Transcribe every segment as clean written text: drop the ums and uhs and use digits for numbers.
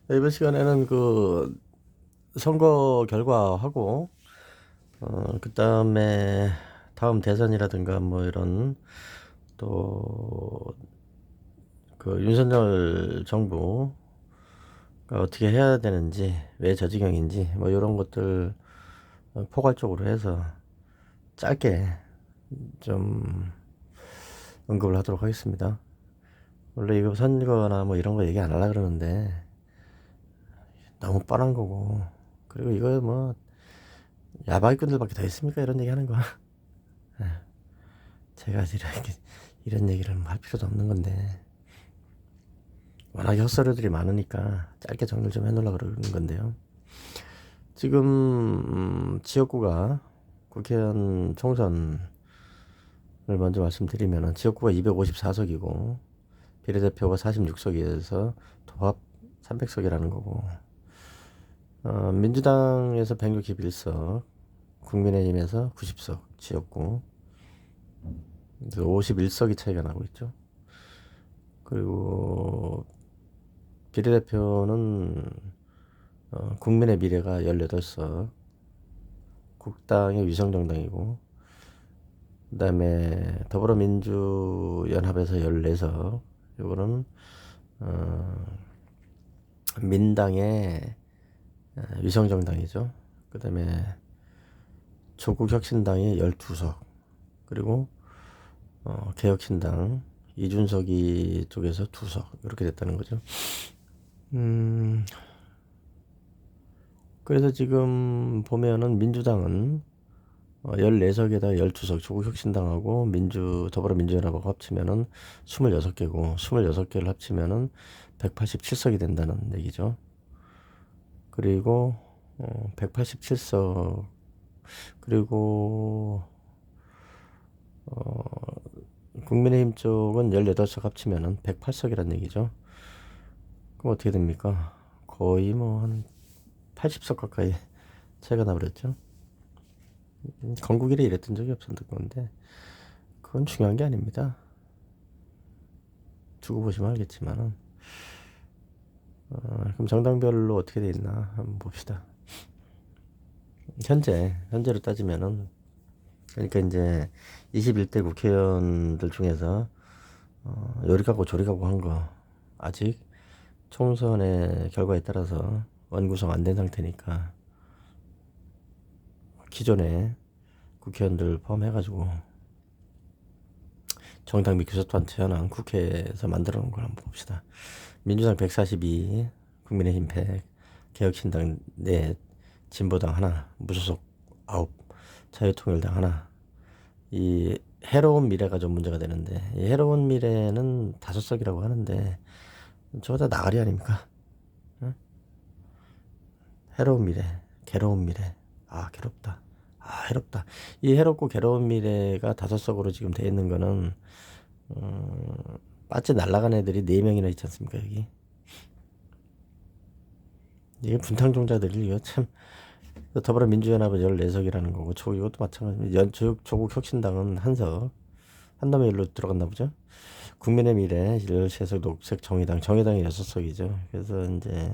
이번 시간에는 선거 결과하고, 그 다음에 다음 대선이라든가 뭐 이런 또 윤석열 정부가 어떻게 해야 되는지, 왜 저 지경인지 뭐 이런 것들 포괄적으로 해서 짧게 좀 언급을 하도록 하겠습니다. 원래 이거 선거나 뭐 이런 거 얘기 안 하려고 그러는데 너무 뻔한 거고, 그리고 이거 뭐 야바이꾼들밖에 더 있습니까? 이런 얘기 하는 거. 제가 이런 얘기를 할 필요도 없는 건데, 워낙 헛소리들이 많으니까 짧게 정리를 좀 해놓으려고 그러는 건데요. 지금 지역구가 국회의원 총선을 먼저 말씀드리면, 지역구가 254석이고 비례대표가 46석이어서 도합 300석이라는 거고, 민주당에서 161석, 국민의힘에서 90석 지역구, 51석이 차이가 나고 있죠. 그리고 비례대표는 국민의 미래가 18석, 국당의 위성정당이고, 그 다음에 더불어민주연합에서 14석, 요거는 민당의 위성정당이죠. 그 다음에 조국혁신당이 12석, 그리고 개혁신당 이준석이 쪽에서 2석, 이렇게 됐다는 거죠. 그래서 지금 보면은 민주당은 14석에다 12석, 조국혁신당하고 더불어민주연합하고 합치면은 26개고, 26개를 합치면은 187석이 된다는 얘기죠. 그리고 187석, 그리고 국민의힘 쪽은 18석 합치면은 108석이란 얘기죠. 그럼 어떻게 됩니까? 거의 뭐 한 80석 가까이 차이가 나버렸죠. 건국 이래 이랬던 적이 없었던 건데, 그건 중요한 게 아닙니다. 두고 보시면 알겠지만은, 그럼 정당별로 어떻게 돼 있나 한번 봅시다. 현재로 따지면은, 그러니까 이제 21대 국회의원들 중에서 요리 가고 조리 가고 한 거 아직 총선의 결과에 따라서 원구성 안 된 상태니까, 기존에 국회의원들 포함해가지고 정당 및 교섭단 제한안 국회에서 만들어 놓은 걸 한번 봅시다. 민주당 142, 국민의힘 100, 개혁신당 4, 진보당 하나, 무소속 9, 자유통일당 하나. 이 해로운 미래가 좀 문제가 되는데, 이 해로운 미래는 5석이라고 하는데 저거 다 나가리 아닙니까? 응? 해로운 미래, 괴로운 미래. 아, 괴롭다. 아, 해롭다. 이 해롭고 괴로운 미래가 5석으로 지금 돼 있는 거는, 빠져 날라간 애들이 4명이나 있지 않습니까, 여기? 이게 분탕종자들이 이거 참, 더불어민주연합은 14석이라는 거고, 이것도 마찬가지. 조국혁신당은 1석, 한 놈의 일로 들어갔나 보죠. 국민의 미래 13석, 녹색 정의당이 6석이죠. 그래서 이제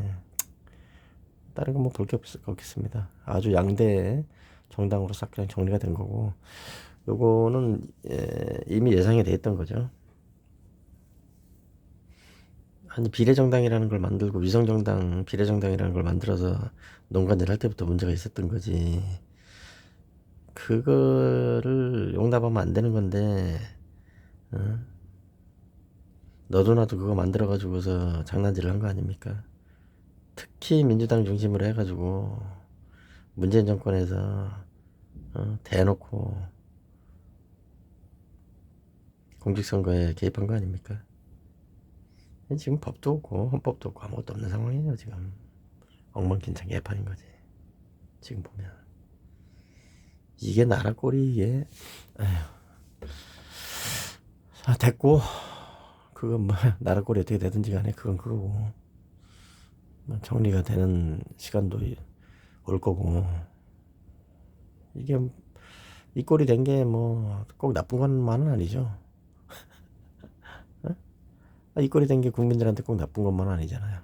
다른 건 뭐 볼 게 없겠습니다. 아주 양대 정당으로 싹 그냥 정리가 된 거고, 요거는 이미 예상이 돼 있던 거죠. 아니, 비례정당이라는 걸 만들고 위성정당, 비례정당이라는 걸 만들어서 농간질 할 때부터 문제가 있었던 거지. 그거를 용납하면 안 되는 건데, 어? 너도 나도 그거 만들어가지고서 장난질을 한 거 아닙니까? 특히 민주당 중심으로 해가지고 문재인 정권에서 대놓고 공직선거에 개입한 거 아닙니까? 지금 법도 없고 헌법도 없고 아무것도 없는 상황이에요. 지금 엉망진창 개판인 거지. 지금 보면 이게 나라 꼴이 이게. 에휴. 아, 됐고, 그건 뭐 나라 꼴이 어떻게 되든지 간에 그건 그거고, 뭐 정리가 되는 시간도 올 거고, 이게 이 꼴이 된 게 뭐 꼭 나쁜 것만은 아니죠. 이 꼴이 된 게 국민들한테 꼭 나쁜 것만은 아니잖아요.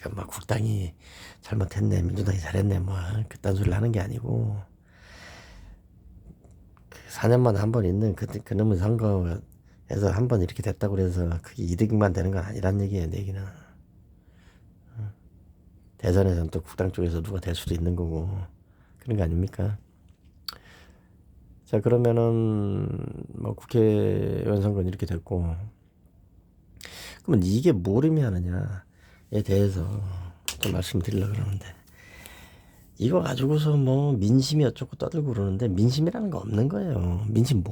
지금 막 국당이 잘못했네, 민주당이 잘했네, 뭐 그딴 소리를 하는 게 아니고 4년마다 한 번 있는 그놈의 선거에서 한 번 이렇게 됐다고 그래서 그게 이득만 되는 건 아니란 얘기예요. 내 얘기는. 대선에서는 또 국당 쪽에서 누가 될 수도 있는 거고 그런 거 아닙니까? 자, 그러면은 뭐 국회의원 선거는 이렇게 됐고, 그러면 이게 뭘 의미하느냐에 대해서 좀 말씀드리려고 그러는데, 이거 가지고서 뭐 민심이 어쩌고 떠들고 그러는데 민심이라는 거 없는 거예요. 민심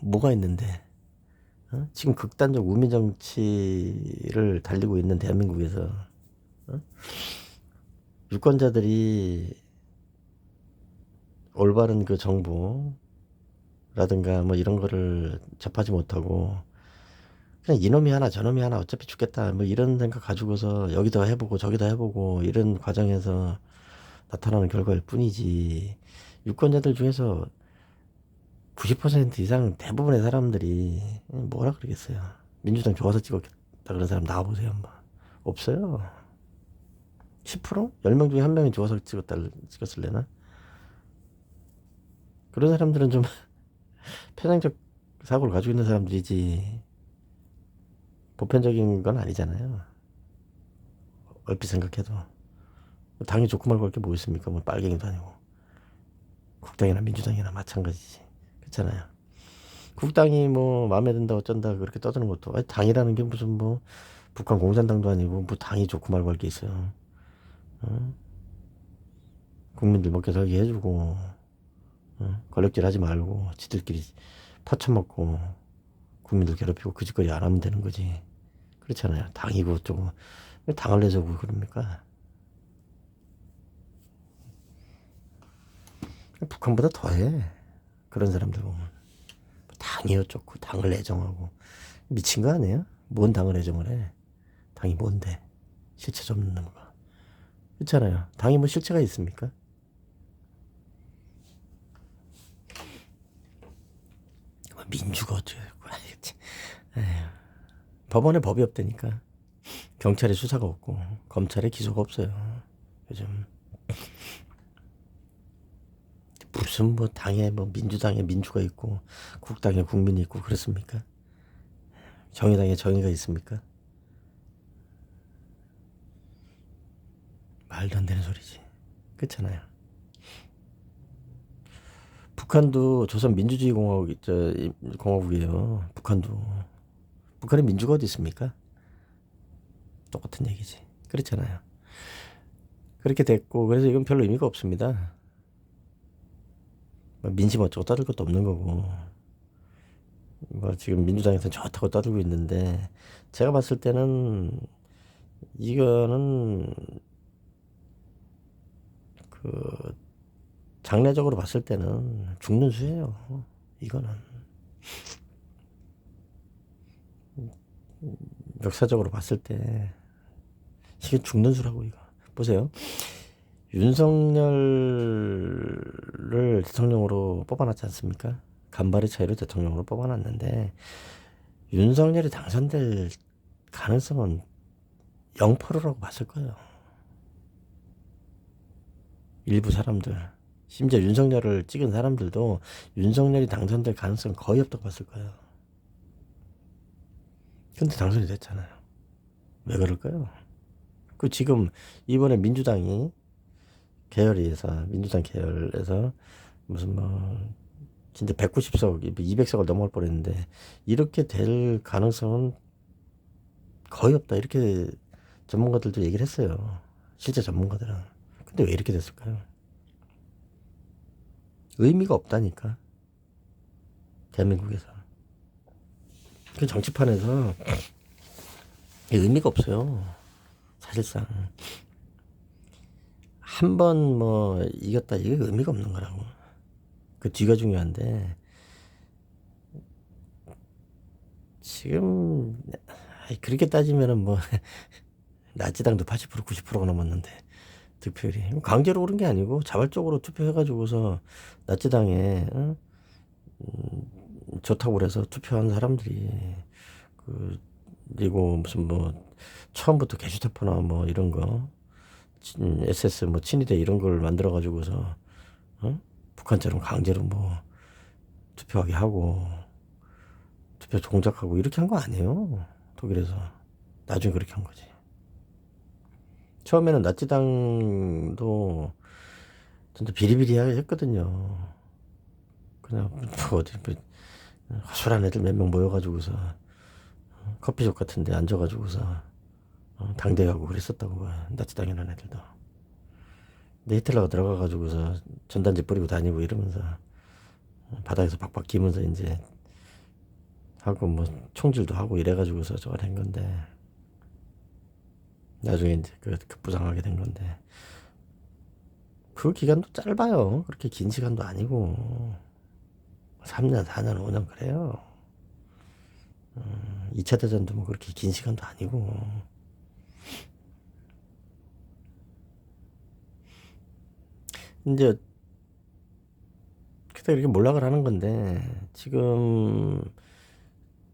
뭐가 있는데? 지금 극단적 우미 정치를 달리고 있는 대한민국에서 유권자들이 올바른 그 정보라든가 뭐 이런 거를 접하지 못하고 그냥 이놈이 하나 저놈이 하나 어차피 죽겠다 뭐 이런 생각 가지고서 여기다 해보고 저기다 해보고 이런 과정에서 나타나는 결과일 뿐이지, 유권자들 중에서 90% 이상 대부분의 사람들이 뭐라 그러겠어요. 민주당 좋아서 찍었다 그런 사람 나와보세요 한번. 없어요. 10%? 10명 중에 한 명이 좋아서 찍었을래나? 그런 사람들은 좀 편향적 사고를 가지고 있는 사람들이지 보편적인 건 아니잖아요. 얼핏 생각해도 당이 좋고 말고 할 게 뭐 있습니까? 뭐 빨갱이도 아니고 국당이나 민주당이나 마찬가지지. 그렇잖아요. 국당이 뭐 마음에 든다 어쩐다 그렇게 떠드는 것도, 아니, 당이라는 게 무슨 뭐 북한 공산당도 아니고 뭐 당이 좋고 말고 할 게 있어요. 국민들 먹게 살게 해주고 권력질 하지 말고 지들끼리 퍼쳐먹고 국민들 괴롭히고 그 짓거리 안 하면 되는 거지. 그렇잖아요. 당이고 어쩌고 왜 당을 내세우고 그럽니까? 북한보다 더해. 그런 사람들 보면 당이 어쩌고 당을 애정하고 미친 거 아니에요? 뭔 당을 애정을 해? 당이 뭔데? 실체 좀 없는 거. 그렇잖아요. 당이 뭐 실체가 있습니까? 민주가 어쩌고. 법원에 법이 없다니까. 경찰에 수사가 없고 검찰에 기소가 없어요 요즘. 무슨 뭐 당에 뭐 민주당에 민주가 있고 국당에 국민이 있고 그렇습니까? 정의당에 정의가 있습니까? 말도 안 되는 소리지. 그렇잖아요. 북한도 조선 민주주의 공화국이에요. 북한에 민주가 어디 있습니까? 똑같은 얘기지. 그렇잖아요. 그렇게 됐고, 그래서 이건 별로 의미가 없습니다. 민심 어쩌고 떠들 것도 없는 거고, 뭐 지금 민주당에서는 좋다고 떠들고 있는데, 제가 봤을 때는 이거는 그 장래적으로 봤을 때는 죽는 수예요. 이거는 역사적으로 봤을 때 이게 죽는 수라고. 이거 보세요. 윤석열을 대통령으로 뽑아놨지 않습니까? 간발의 차이로 대통령으로 뽑아놨는데 윤석열이 당선될 가능성은 0%라고 봤을 거예요. 일부 사람들, 심지어 윤석열을 찍은 사람들도 윤석열이 당선될 가능성은 거의 없다고 봤을 거예요. 근데 당선이 됐잖아요. 왜 그럴까요? 그 지금 이번에 민주당 계열에서 무슨 뭐 진짜 190석, 200석을 넘어갈 뻔했는데 이렇게 될 가능성은 거의 없다. 이렇게 전문가들도 얘기를 했어요. 실제 전문가들은. 근데 왜 이렇게 됐을까요? 의미가 없다니까. 대한민국에서. 그 정치판에서 의미가 없어요. 사실상. 한 번 뭐 이겼다 이게 의미가 없는 거라고. 그 뒤가 중요한데 지금 그렇게 따지면은 뭐 나치당도 80% 90%가 넘었는데 득표율이 강제로 오른 게 아니고 자발적으로 투표해가지고서 나치당에 좋다고 그래서 투표한 사람들이 그리고 무슨 뭐 처음부터 게시태포나 뭐 이런 거 SS 뭐 친위대 이런 걸 만들어 가지고서 북한처럼 강제로 뭐 투표하게 하고 투표 동작하고 이렇게 한 거 아니에요. 독일에서 나중에 그렇게 한 거지. 처음에는 나치당도 진짜 비리비리했거든요. 그냥 뭐 어디 뭐 허술한 애들 몇 명 모여가지고서 커피숍 같은데 앉아가지고서 당대하고 그랬었다고. 나치당이라는 애들도. 근데 히틀러가 들어가가지고서 전단지 뿌리고 다니고 이러면서 바닥에서 박박 기면서 이제 하고 뭐 총질도 하고 이래가지고서 저걸 한 건데 나중에 이제 그 급부상하게 된 건데 그 기간도 짧아요. 그렇게 긴 시간도 아니고 3년, 4년, 5년 그래요. 2차 대전도 뭐 그렇게 긴 시간도 아니고. 이제 그때 이렇게 몰락을 하는 건데 지금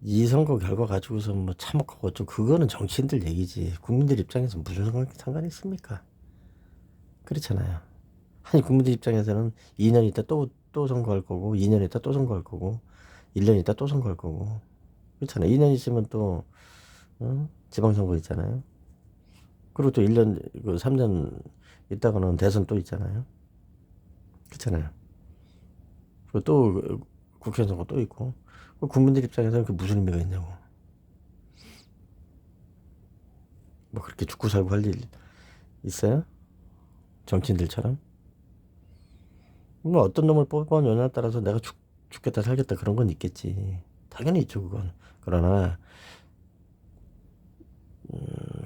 이 선거 결과 가지고서 뭐 참혹하고 좀 그거는 정치인들 얘기지. 국민들 입장에서 무슨 상관이 있습니까? 그렇잖아요. 아니 국민들 입장에서는 2년 있다 또 선거할 거고 2년 있다 또 선거할 거고 1년 있다 또 선거할 거고 그렇잖아요. 2년 있으면 또 지방선거 있잖아요. 그리고 또 1년, 3년 있다가는 대선 또 있잖아요. 그렇잖아요. 그리고 또 국회의원 선거 또 있고. 국민들 입장에서는 그 무슨 의미가 있냐고. 뭐 그렇게 죽고 살고 할 일 있어요? 정치인들처럼? 뭐 어떤 놈을 뽑아놓냐에 따라서 내가 죽겠다 살겠다 그런 건 있겠지. 당연히 있죠 그건. 그러나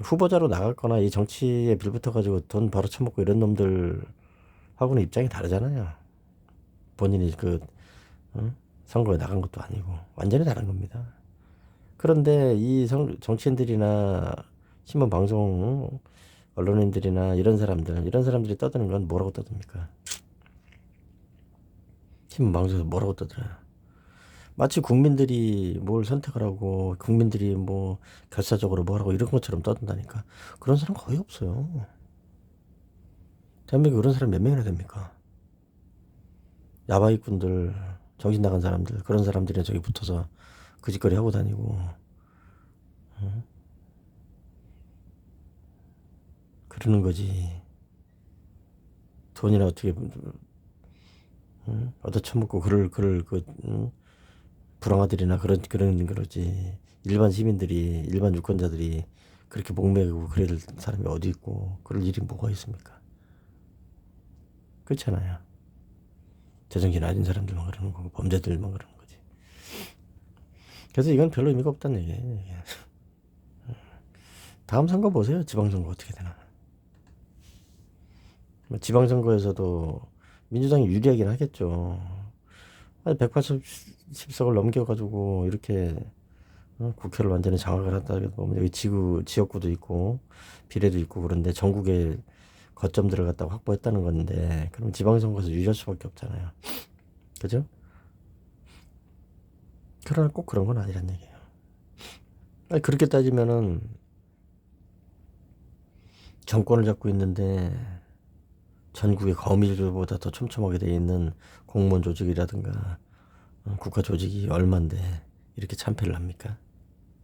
후보자로 나갔거나 이 정치에 빌붙어가지고 돈 바로 처먹고 이런 놈들하고는 입장이 다르잖아요. 본인이 선거에 나간 것도 아니고 완전히 다른 겁니다. 그런데 이 정치인들이나 신문 방송 언론인들이나 이런 사람들이 떠드는 건 뭐라고 떠듭니까? 신문 방송에서 뭐라고 떠들어요? 마치 국민들이 뭘 선택을 하고 국민들이 뭐 결사적으로 뭐라고 이런 것처럼 떠든다니까. 그런 사람 거의 없어요. 대한민국에 그런 사람 몇 명이나 됩니까? 야바이꾼들, 정신 나간 사람들, 그런 사람들이 저기 붙어서 그 짓거리 하고 다니고 그러는 거지. 돈이나 어떻게 얻어쳐먹고 불황아들이나 그런 그러지. 일반 시민들이 일반 유권자들이 그렇게 목매고 그럴 사람이 어디 있고 그럴 일이 뭐가 있습니까? 그렇잖아요. 제정신 아닌 사람들만 그러는 거고 범죄들만 그러는 거지. 그래서 이건 별로 의미가 없다는 얘기예요. 다음 선거 보세요. 지방선거 어떻게 되나. 지방선거에서도 민주당이 유리하긴 하겠죠. 180석을 넘겨가지고 이렇게 국회를 완전히 장악을 한다 보면 여기 지역구도 있고 비례도 있고 그런데 전국에 거점들을 갖다가 확보했다는 건데 그럼 지방선거에서 유리할 수밖에 없잖아요. 그죠? 그러나 꼭 그런 건 아니란 얘기예요. 아니, 그렇게 따지면은 정권을 잡고 있는데 전국의 거미줄보다 더 촘촘하게 돼 있는 공무원 조직이라든가 국가 조직이 얼만데 이렇게 참패를 합니까?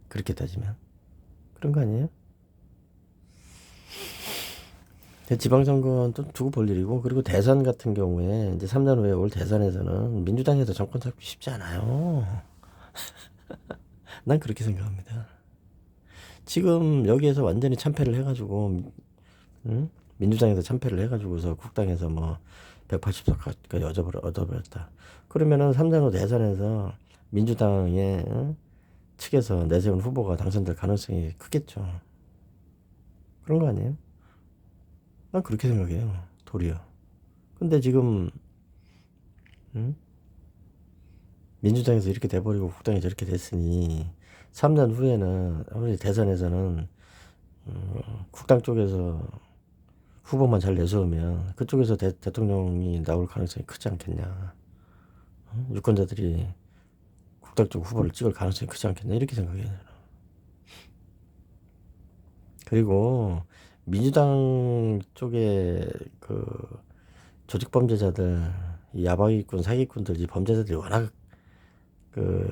그렇게 따지면 그런 거 아니에요? 지방선거는 또 두고 볼 일이고 그리고 대선 같은 경우에 이제 3년 후에 올 대선에서는 민주당에서 정권 잡기 쉽지 않아요. 난 그렇게 생각합니다. 지금 여기에서 완전히 참패를 해가지고 민주당에서 참패를 해가지고서 국당에서 뭐 180석까지 얻어버렸다. 그러면은 3년 후 대선에서 민주당의 측에서 내세운 후보가 당선될 가능성이 크겠죠. 그런 거 아니에요? 난 그렇게 생각해요. 도리어. 근데 지금 민주당에서 이렇게 돼버리고 국당이 저렇게 됐으니 3년 후에는 아무리 대선에서는 국당 쪽에서 후보만 잘 내세우면 그쪽에서 대통령이 나올 가능성이 크지 않겠냐. 유권자들이 국당 쪽 후보를 찍을 가능성이 크지 않겠냐 이렇게 생각해요. 그리고 민주당 쪽에 그 조직 범죄자들, 이 야바위꾼, 사기꾼들, 이 범죄자들이 워낙 그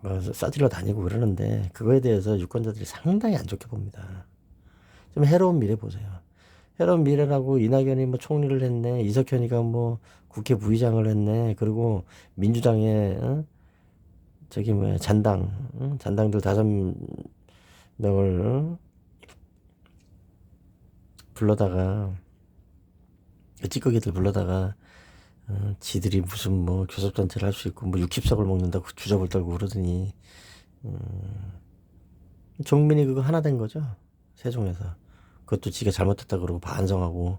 뭐 싸질러 다니고 그러는데 그거에 대해서 유권자들이 상당히 안 좋게 봅니다. 좀 해로운 미래 보세요. 해로운 미래라고 이낙연이 뭐 총리를 했네, 이석현이가 뭐 국회 부의장을 했네, 그리고 민주당의 저기 뭐야 잔당, 잔당들 5명을 불러다가 찌꺼기들 불러다가 지들이 무슨 뭐 교섭단체를 할 수 있고 뭐 육십석을 먹는다고 주접을 떨고 그러더니 종민이 그거 하나 된 거죠. 세종에서. 그것도 지가 잘못했다 그러고 반성하고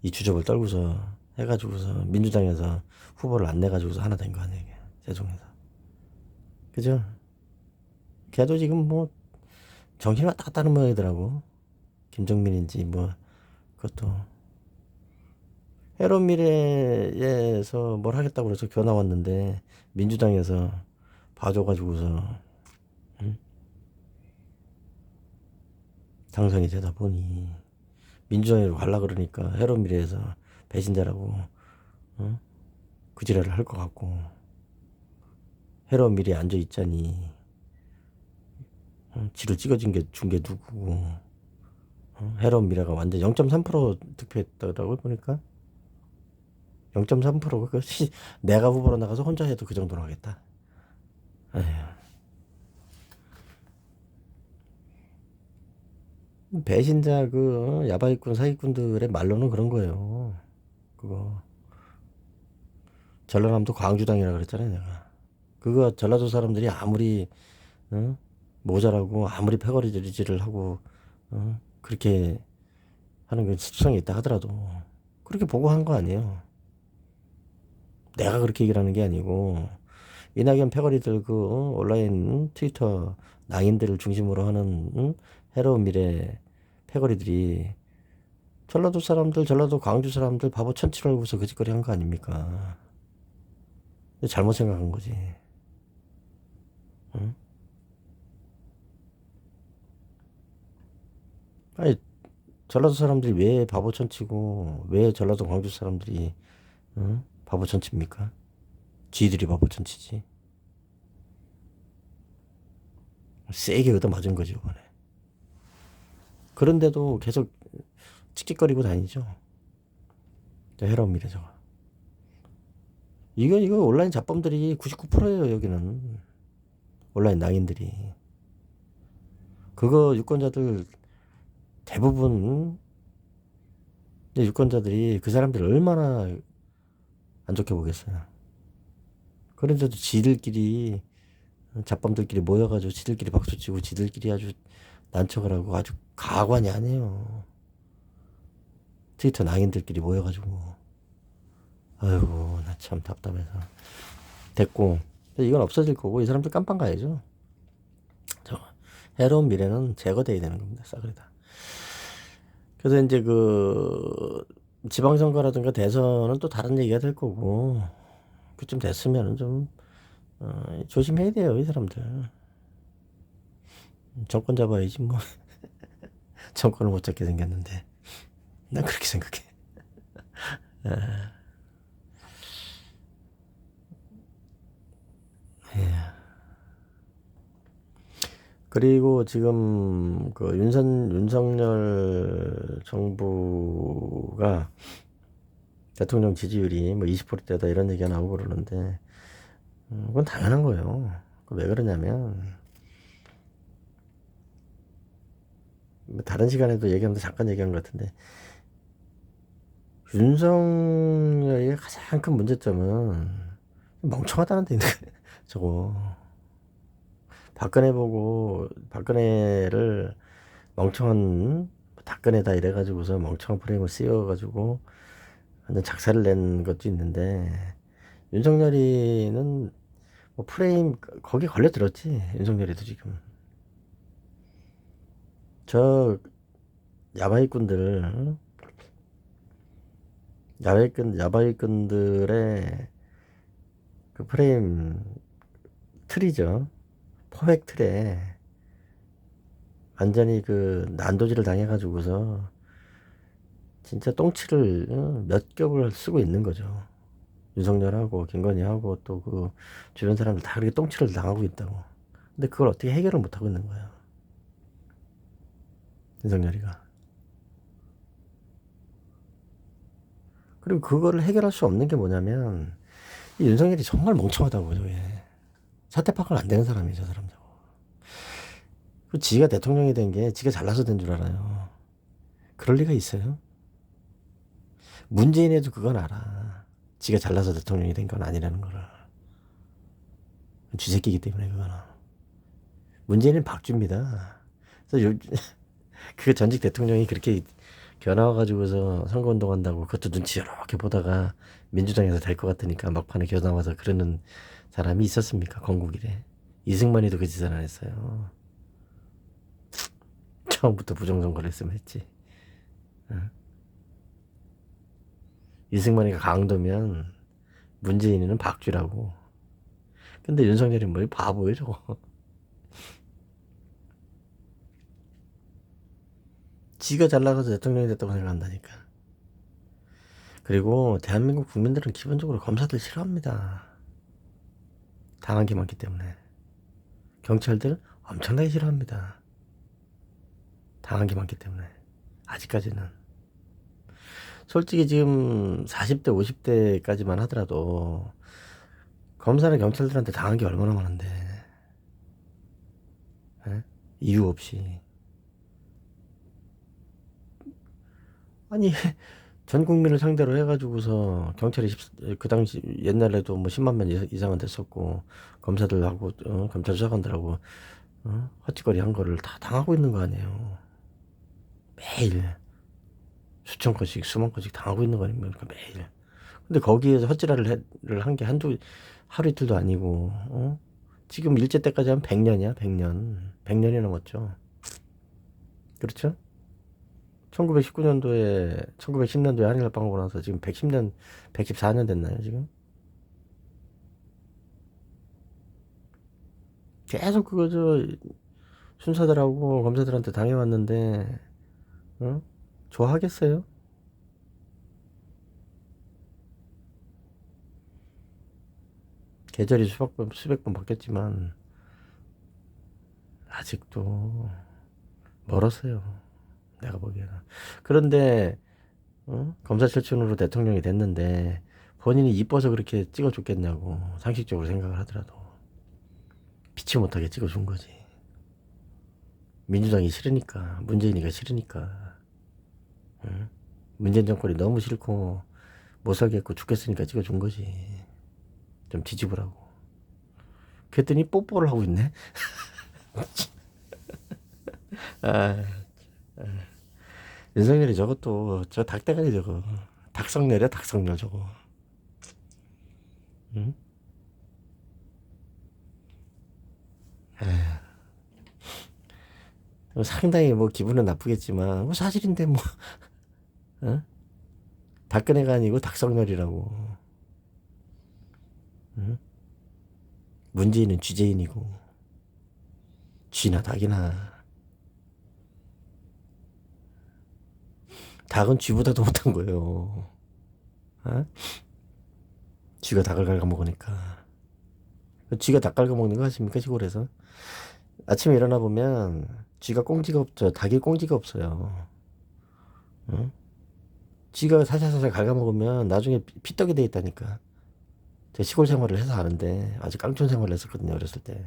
이 주접을 떨고서 해가지고서 민주당에서 후보를 안 내가지고서 하나 된 거 아니에요. 세종에서. 그죠? 걔도 지금 뭐 정신이 왔다 갔다 하는 모양이더라고. 김정민인지 뭐 그것도 해로운 미래에서 뭘 하겠다고 그래서 변화 왔는데 민주당에서 봐줘가지고서 당선이 되다 보니 민주당으로 갈라 그러니까 해로운 미래에서 배신자라고 그 지랄을 할 것 같고, 해로운 미래에 앉아 있자니 지를 찍어준 게 준 게 누구고, 해로운 미래가 완전 0.3% 득표했더라고요 보니까. 0.3% 그거 내가 후보로 나가서 혼자 해도 그 정도로 하겠다. 에휴. 배신자 그 야바이꾼 사기꾼들의 말로는 그런 거예요. 그거 전라남도 광주당이라 그랬잖아요 내가. 그거 전라도 사람들이 아무리 모자라고 아무리 패거리질을 하고 그렇게 하는 게 수성이 있다 하더라도 그렇게 보고 한 거 아니에요. 내가 그렇게 얘기를 하는 게 아니고 이낙연 패거리들 그 온라인 트위터 낭인들을 중심으로 하는 해로운 미래 패거리들이 전라도 사람들, 전라도 광주 사람들 바보 천치를 알고서 그 짓거리 한 거 아닙니까? 잘못 생각한 거지. 응? 아니 전라도 사람들이 왜 바보 천치고 왜 전라도 광주 사람들이 바보 천치입니까? 지들이 바보 천치지. 세게 얻어 맞은 거지 이번에. 그런데도 계속 찍찍거리고 다니죠. 해로운 미래 저거. 이거 온라인 잡범들이 99%예요 여기는. 온라인 낭인들이. 그거 유권자들 대부분 유권자들이 그 사람들을 얼마나 안 좋게 보겠어요. 그런데도 지들끼리 잡범들끼리 모여가지고 지들끼리 박수치고 지들끼리 아주 난척을 하고 아주 가관이 아니에요. 트위터 낭인들끼리 모여가지고. 아이고 나 참 답답해서. 됐고 이건 없어질 거고 이 사람들 깜빵 가야죠. 저 해로운 미래는 제거돼야 되는 겁니다. 싸그리 다. 그래서 이제 그 지방선거라든가 대선은 또 다른 얘기가 될 거고, 그쯤 됐으면은 좀 조심해야 돼요 이 사람들. 정권 잡아야지 뭐. 정권을 못 잡게 생겼는데 난 그렇게 생각해. 예. 그리고 지금 그 윤석열 정부가 대통령 지지율이 뭐 20%대다 이런 얘기가 나오고 그러는데 그건 당연한 거예요. 왜 그러냐면 뭐 다른 시간에도 얘기하면서 잠깐 얘기한 것 같은데 윤석열의 가장 큰 문제점은 멍청하다는 데 있는 거예요. 저거 박근혜 보고 박근혜를 멍청한 박근혜다 이래가지고서 멍청한 프레임을 씌워가지고 완전 작사를 낸 것도 있는데 윤석열이는 뭐 프레임 거기 걸려들었지. 윤석열이도 지금 저 야바이꾼들 야바이꾼들의 그 프레임 틀이죠. 포획 틀에 완전히 그 난도질을 당해가지고서 진짜 똥치를 몇 겹을 쓰고 있는 거죠. 윤석열하고 김건희하고 또 그 주변 사람들 다 그렇게 똥치를 당하고 있다고. 근데 그걸 어떻게 해결을 못하고 있는 거야, 윤석열이가. 그리고 그거를 해결할 수 없는 게 뭐냐면 이 윤석열이 정말 멍청하다고요. 저게 사태 파악을 안 되는 사람이에요, 저 사람 저거. 그 지가 대통령이 된 게 지가 잘나서 된 줄 알아요. 그럴 리가 있어요? 문재인에도 그건 알아. 지가 잘나서 대통령이 된 건 아니라는 거를. 쥐새끼이기 때문에 그거는. 문재인은 박쥐입니다. 그래서 그 전직 대통령이 그렇게 겨나와가지고서 선거운동 한다고 그것도 눈치 이렇게 보다가 민주당에서 될 것 같으니까 막판에 겨나와서 그러는 사람이 있었습니까? 건국이래. 이승만이도 그 짓을 안 했어요. 처음부터 부정선거를 했으면 했지. 응? 이승만이가 강도면 문재인은 박쥐라고. 근데 윤석열이 뭐 바보예요 저거. 지가 잘 나가서 대통령이 됐다고 생각한다니까. 그리고 대한민국 국민들은 기본적으로 검사들 싫어합니다. 당한 게 많기 때문에. 경찰들 엄청나게 싫어합니다. 당한 게 많기 때문에. 아직까지는. 솔직히 지금 40대 50대까지만 하더라도 검사나 경찰들한테 당한 게 얼마나 많은데. 에? 이유 없이. 아니 전 국민을 상대로 해가지고서 경찰이 그 당시 옛날에도 뭐 10만 명 이상은 됐었고 검사들하고 검찰 수사관들하고 헛짓거리 한 거를 다 당하고 있는 거 아니에요. 매일 수천 건씩 수만 건씩 당하고 있는 거 아닙니까 매일. 근데 거기에서 헛짓거리를 한 게 하루 이틀도 아니고 지금 일제 때까지 하면 100년이야 100년 100년이 넘었죠. 그렇죠? 1910년도에 한일 합방하고 나서 지금 110년, 114년 됐나요, 지금? 계속 순사들하고 검사들한테 당해왔는데, 어? 좋아하겠어요? 계절이 수백 번 바뀌었지만, 아직도 멀었어요. 내가 보기에는. 그런데, 검사 출신으로 대통령이 됐는데, 본인이 이뻐서 그렇게 찍어줬겠냐고, 상식적으로 생각을 하더라도. 피치 못하게 찍어준 거지. 민주당이 싫으니까, 문재인이가 싫으니까, 응? 문재인 정권이 너무 싫고 못 살겠고 죽겠으니까 찍어준 거지. 좀 뒤집으라고. 그랬더니 뽀뽀를 하고 있네. 아, 윤석열이 저것도 저 닭대가리 저거 닭성렬이야 닭성렬 저거. 응? 상당히 뭐 기분은 나쁘겠지만 뭐 사실인데 뭐 어? 닭근혜가 아니고 닭성렬이라고. 응? 문재인은 쥐재인이고 쥐나 닭이나. 닭은 쥐보다도 못한 거예요. 어? 쥐가 닭을 갉아먹으니까. 쥐가 닭 갉아먹는 거 아십니까 시골에서? 아침에 일어나 보면 쥐가 꽁지가 없죠. 닭이 꽁지가 없어요. 응? 쥐가 살살살살 갉아먹으면 나중에 피떡이 돼 있다니까. 제가 시골 생활을 해서 아는데 아주 깡촌 생활을 했었거든요 어렸을 때.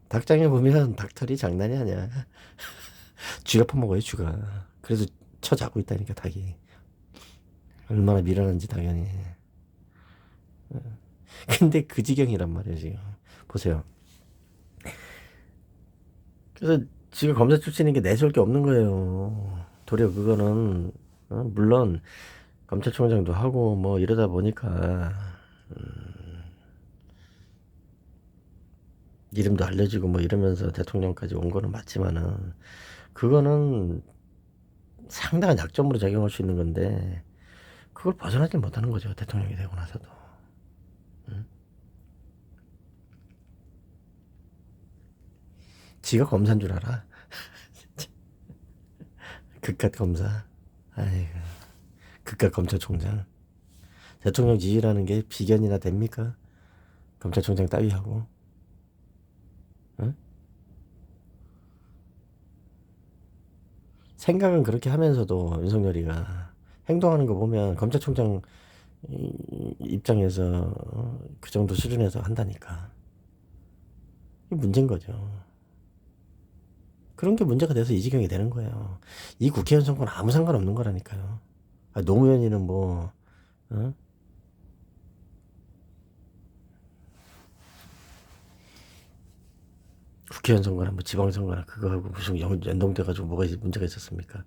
닭장에 보면 닭털이 장난이 아니야. 쥐가 퍼먹어요 쥐가. 그래서 쳐자고 있다니까 닭이. 얼마나 미련한지 당연히. 근데 그 지경이란 말이에요 지금. 보세요. 그래서 지금 검사 출신인 게 내세울 게 없는 거예요. 도리어 그거는 물론 검찰총장도 하고 뭐 이러다 보니까 이름도 알려지고 뭐 이러면서 대통령까지 온 거는 맞지만은 그거는 상당한 약점으로 작용할 수 있는 건데 그걸 벗어나지 못하는 거죠 대통령이 되고 나서도. 지가 검사인 줄 알아. 극갓 검사. 아이고, 극갓 검찰총장. 대통령 지지라는 게 비견이나 됩니까? 검찰총장 따위하고. 응? 생각은 그렇게 하면서도 윤석열이가 행동하는 거 보면 검찰총장 입장에서 그 정도 수준에서 한다니까. 이게 문제인 거죠. 그런 게 문제가 돼서 이 지경이 되는 거예요. 이 국회의원 선거는 아무 상관없는 거라니까요. 아, 노무현이는 뭐, 어? 국회의원 선거나 뭐 지방선거나 그거하고 무슨 연동돼가지고 뭐가 문제가 있었습니까?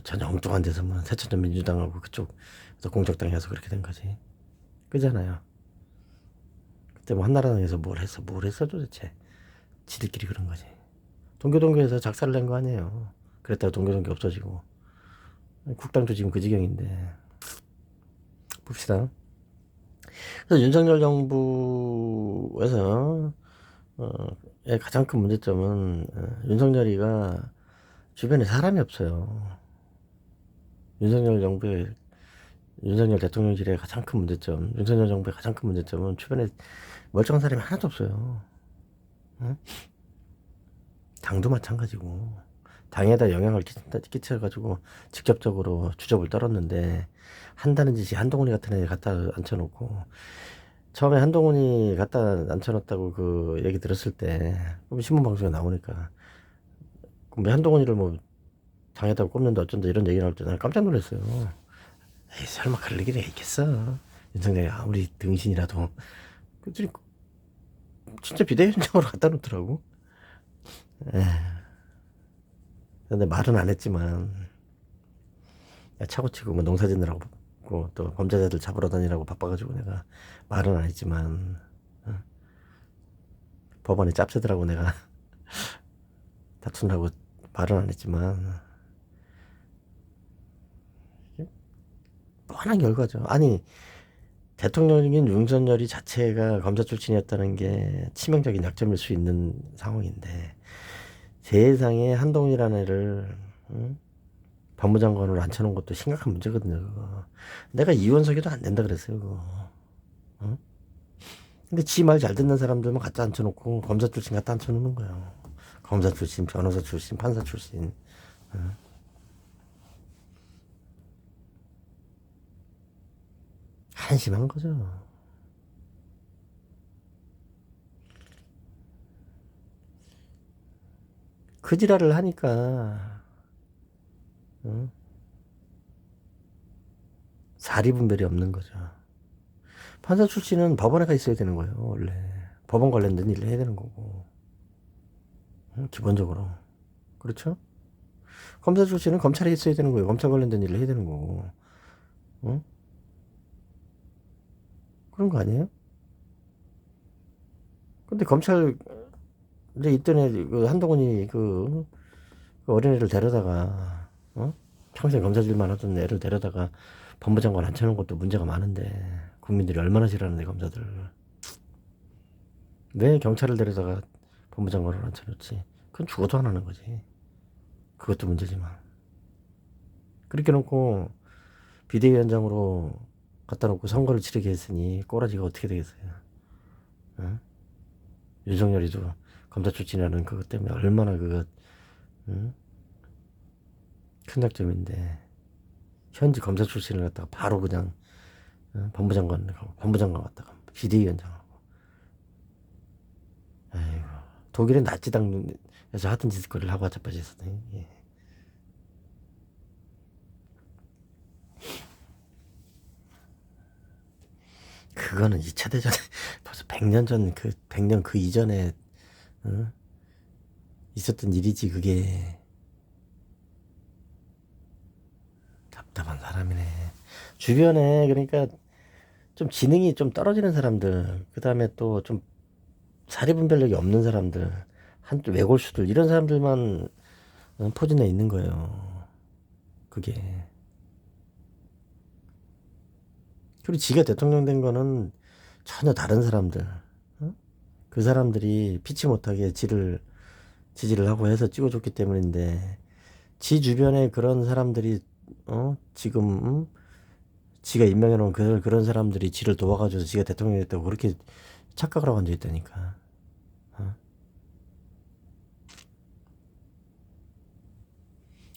전혀 엉뚱한 데서만 새천년 민주당하고 그쪽 공적당해서 그렇게 된 거지. 그잖아요. 그때 뭐 한나라당에서 뭘 했어 도대체. 지들끼리 그런 거지. 동교동교에서 작사를 낸 거 아니에요. 그랬다가 동교동교 없어지고. 국당도 지금 그 지경인데. 봅시다. 그래서 윤석열 정부에서 가장 큰 문제점은 윤석열이가 주변에 사람이 없어요. 윤석열 대통령실의 가장 큰 문제점, 윤석열 정부의 가장 큰 문제점은 주변에 멀쩡한 사람이 하나도 없어요. 응? 당도 마찬가지고. 당에다 영향을 끼쳐가지고 직접적으로 주접을 떨었는데 한다는 짓이 한동훈이 같은 애 갖다 앉혀놓고 처음에 한동훈이 갖다 앉혀놨다고 그 얘기 들었을 때 신문 방송에 나오니까 뭐 한동훈이를 뭐 당에다가 꼽는다 어쩐다 이런 얘기 나올 때 나는 깜짝 놀랐어요. 에이, 설마 그럴 얘기가 있겠어. 윤석열이 아무리 등신이라도 그들이 진짜 비대위원장으로 갖다 놓더라고. 근데 말은 안 했지만 차고치고 뭐 농사 짓느라고 또 범죄자들 잡으러 다니라고 바빠가지고 내가 말은 안 했지만 법원에 짭새들하고 내가 다투느라고 말은 안 했지만 뻔한 결과죠. 아니 대통령인 윤석열이 자체가 검사 출신이었다는 게 치명적인 약점일 수 있는 상황인데 세상에 한동훈이라는 애를 법무장관으로 앉혀놓은 것도 심각한 문제거든요. 그거. 내가 이원석에도 안 된다 그랬어요. 그거. 응? 근데 지 말 잘 듣는 사람들만 갖다 앉혀놓고 검사 출신 갖다 앉혀놓는 거예요. 검사 출신, 변호사 출신, 판사 출신. 응? 한심한 거죠. 그 지랄을 하니까 응? 사리분별이 없는 거죠. 판사 출신은 법원에 가 있어야 되는 거예요. 원래 법원 관련된 일을 해야 되는 거고 응? 기본적으로 그렇죠? 검사 출신은 검찰에 있어야 되는 거예요. 검찰 관련된 일을 해야 되는 거고 응? 그런 거 아니에요? 근데 검찰 이제 있던 그 한동훈이 그 어린애를 데려다가 평생 검사질만 하던 애를 데려다가 법무장관 앉혀놓은 것도 문제가 많은데 국민들이 얼마나 싫어하는데 검사들 왜 경찰을 데려다가 법무장관을 앉혀놓지? 그건 죽어도 안 하는 거지. 그것도 문제지만 그렇게 놓고 비대위원장으로 갖다 놓고 선거를 치르게 했으니 꼬라지가 어떻게 되겠어요? 응? 윤석열이도 검사 출신이라는 그것 때문에 얼마나 응? 큰 약점인데 현지 검사 출신을 갖다가 바로 그냥 법무장관 갖다가 비대위원장하고 아이고 독일의 나치 당에서 하던 짓거리를 하고 자빠졌었네. 예. 그거는 2차 대전에 벌써 100년 전 100년 그 이전에 있었던 일이지 그게. 답답한 사람이네. 주변에 그러니까 좀 지능이 좀 떨어지는 사람들, 그 다음에 또 좀 사리분별력이 없는 사람들, 한쪽 외골수들 이런 사람들만 포진해 있는 거예요. 그게. 그리고 지가 대통령 된 거는 전혀 다른 사람들. 그 사람들이 피치 못하게 지를 지지를 하고 해서 찍어줬기 때문인데 지 주변에 그런 사람들이 지금 지가 임명해놓은 그런 사람들이 지를 도와가지고 지가 대통령이 됐다고 그렇게 착각을 하고 앉아있다니까.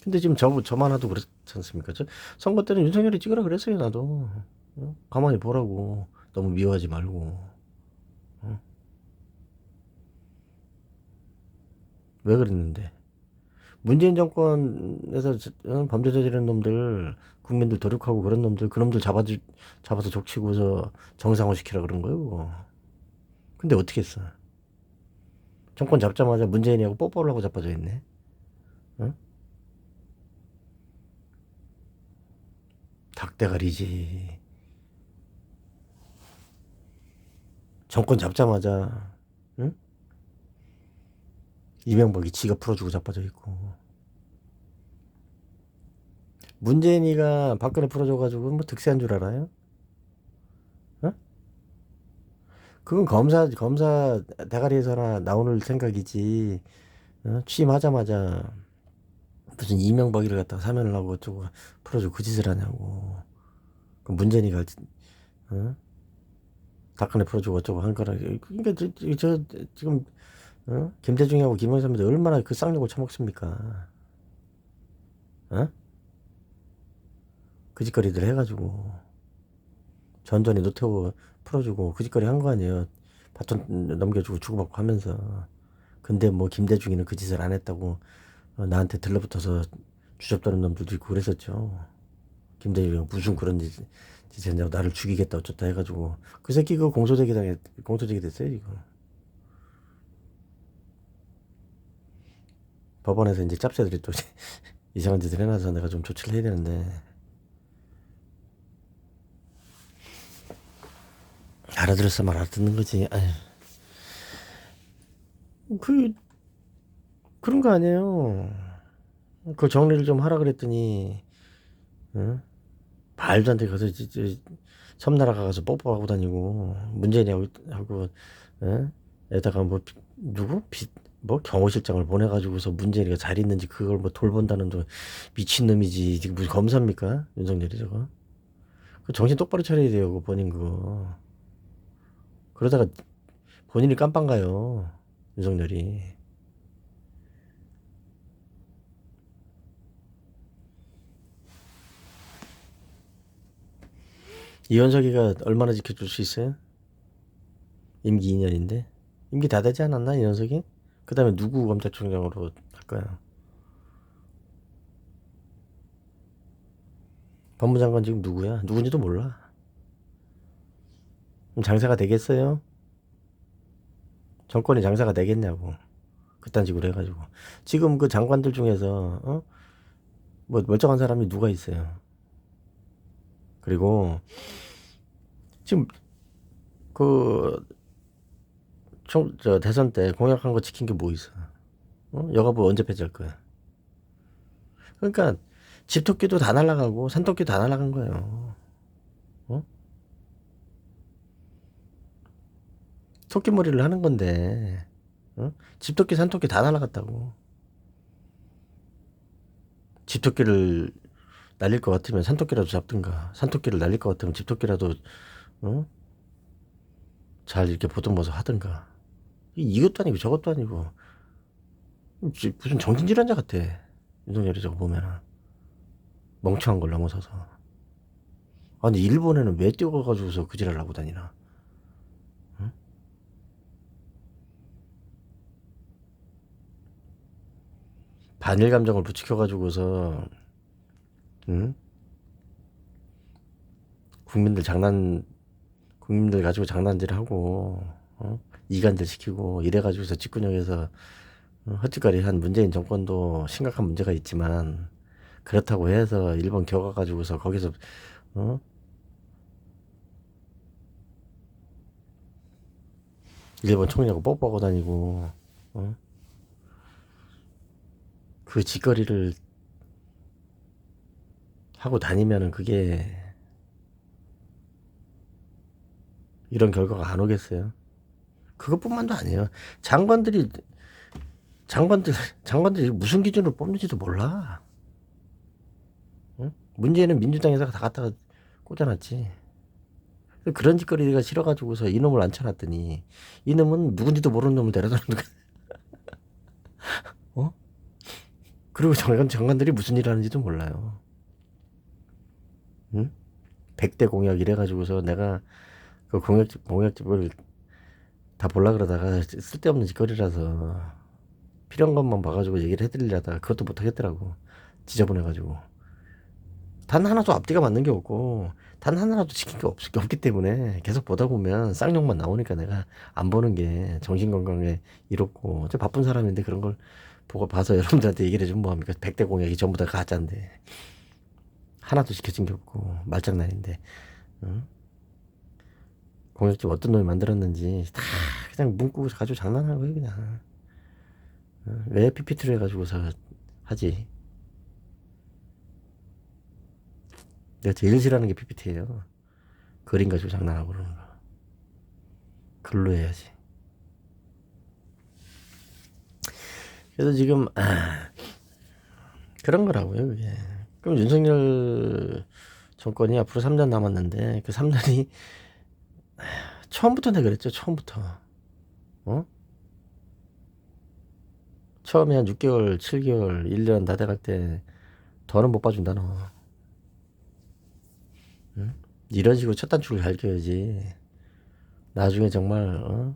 근데 지금 저만 하도 그렇지 않습니까? 선거 때는 윤석열이 찍으라 그랬어요, 나도. 가만히 보라고. 너무 미워하지 말고. 왜 그랬는데? 문재인 정권에서 범죄 저지른 놈들, 국민들 도륙하고 그런 놈들, 그놈들 잡아서 족치고서 정상화 시키라 그런 거예요, 그거. 근데 어떻게 했어? 정권 잡자마자 문재인이하고 뽀뽀를 하고 자빠져 있네. 응? 닭대가리지. 정권 잡자마자, 응? 이명박이 지가 풀어주고 자빠져 있고. 문재인이가 박근혜 풀어줘가지고 뭐 득세한 줄 알아요? 어? 그건 검사 대가리에서나 나오는 생각이지. 취임하자마자 무슨 이명박이를 갖다가 사면을 하고 어쩌고 풀어주고 그 짓을 하냐고. 그 문재인이가 박근혜 풀어주고 어쩌고 한 거라. 그러니까 지금 김대중하고 김영삼이 얼마나 그 쌍욕을 처먹습니까? 그 짓거리들 해가지고 전전히 노태우 풀어주고 그 짓거리 한 거 아니에요. 바톤 넘겨주고 주고받고 하면서. 근데 뭐 김대중이는 그 짓을 안 했다고 나한테 들러붙어서 주접떠는 놈들도 있고 그랬었죠. 김대중이 무슨 그런 짓 했냐고 나를 죽이겠다 어쩌다 해가지고 그 새끼 그 공소제기 됐어요 이거. 법원에서 이제 짭새들이 또 이상한 짓을 해놔서 내가 좀 조치를 해야 되는데 알아들었으면 알아듣는 거지. 아휴. 그런 거 아니에요. 그 정리를 좀 하라 그랬더니 말도 안 돼. 가서 진짜 섬나라 가서 뽀뽀하고 다니고 문재인하고 에다가 뭐 누구 뭐 경호실장을 보내가지고서 문재인이가 잘 있는지 그걸 뭐 돌본다는 저 미친 놈이지. 지금 무슨 검사입니까 윤석열이 저거? 그 정신 똑바로 차려야 돼요. 그 본인 그거. 그러다가 본인이 깜빵 가요 윤석열이. 이현석이가 얼마나 지켜줄 수 있어요? 임기 2년인데 임기 다 되지 않았나 이현석이? 그 다음에 누구 검찰총장으로 할까요? 법무장관 지금 누구야? 누군지도 몰라. 그럼 장사가 되겠어요? 정권이 장사가 되겠냐고. 그딴 식으로 해가지고 지금 그 장관들 중에서 뭐 멀쩡한 사람이 누가 있어요? 그리고 지금 그 대선 때 공약한 거 지킨 게 뭐 있어? 여가부 언제 폐지할 거야? 그러니까 집토끼도 다 날아가고 산토끼도 다 날아간 거예요. 토끼머리를 하는 건데 집토끼 산토끼 다 날아갔다고. 집토끼를 날릴 것 같으면 산토끼라도 잡든가 산토끼를 날릴 것 같으면 집토끼라도 잘 이렇게 보듬어서 하든가. 이것도 아니고 저것도 아니고 무슨 정신질환자 같아 윤석열이 저거 보면은 멍청한 걸 넘어서서. 아니 일본에는 왜 뛰어가가지고서 그 지랄을 하고 다니나. 반일 감정을 부추겨가지고서 국민들 가지고 장난질하고 이간질 시키고 이래가지고서 집권역에서 헛짓거리한 문재인 정권도 심각한 문제가 있지만 그렇다고 해서 일본 겨가가지고서 거기서 일본 총리하고 뽀뽀하고 다니고 그 짓거리를 하고 다니면은 그게 이런 결과가 안 오겠어요? 그것뿐만도 아니에요. 장관들이 장관들 장관들이 무슨 기준으로 뽑는지도 몰라. 응? 문제는 민주당에서 다 갖다가 꽂아놨지. 그런 짓거리가 싫어가지고서 이놈을 앉혀놨더니 이놈은 누군지도 모르는 놈을 데려다 놓는 거야. 어? 그리고 장관들이 무슨 일 하는지도 몰라요. 응? 100대 공약 이래가지고서 내가 그 공약집을 다 볼라 그러다가 쓸데없는 짓거리라서 필요한 것만 봐가지고 얘기를 해드리려다가 그것도 못하겠더라고. 지저분해가지고. 단 하나도 앞뒤가 맞는 게 없고 단 하나라도 지킨 게 없기 때문에 계속 보다 보면 쌍욕만 나오니까 내가 안 보는 게 정신건강에 이롭고 저 바쁜 사람인데 그런 걸 보고 봐서 여러분들한테 얘기를 해주면 뭐합니까? 100대 공약이 전부 다 가짜인데 하나도 지켜진 게 없고 말장난인데 응? 공약집 어떤 놈이 만들었는지 다 그냥 문구 가지고 장난하는 거예요 그냥. 응? 왜 PPT로 해가지고서 하지? 내가 제일 싫어하는 게 PPT예요. 그림 가지고 장난하고 그러는 거. 글로 해야지. 그래서 지금 그런 거라고요 그게. 그럼 윤석열 정권이 앞으로 3년 남았는데 그 3년이 처음부터 내가 그랬죠. 처음부터. 어? 처음에 한 6개월, 7개월, 1년 다 돼갈 때 더는 못 봐준다 너. 응? 이런 식으로 첫 단추를 잘 껴야지. 나중에 정말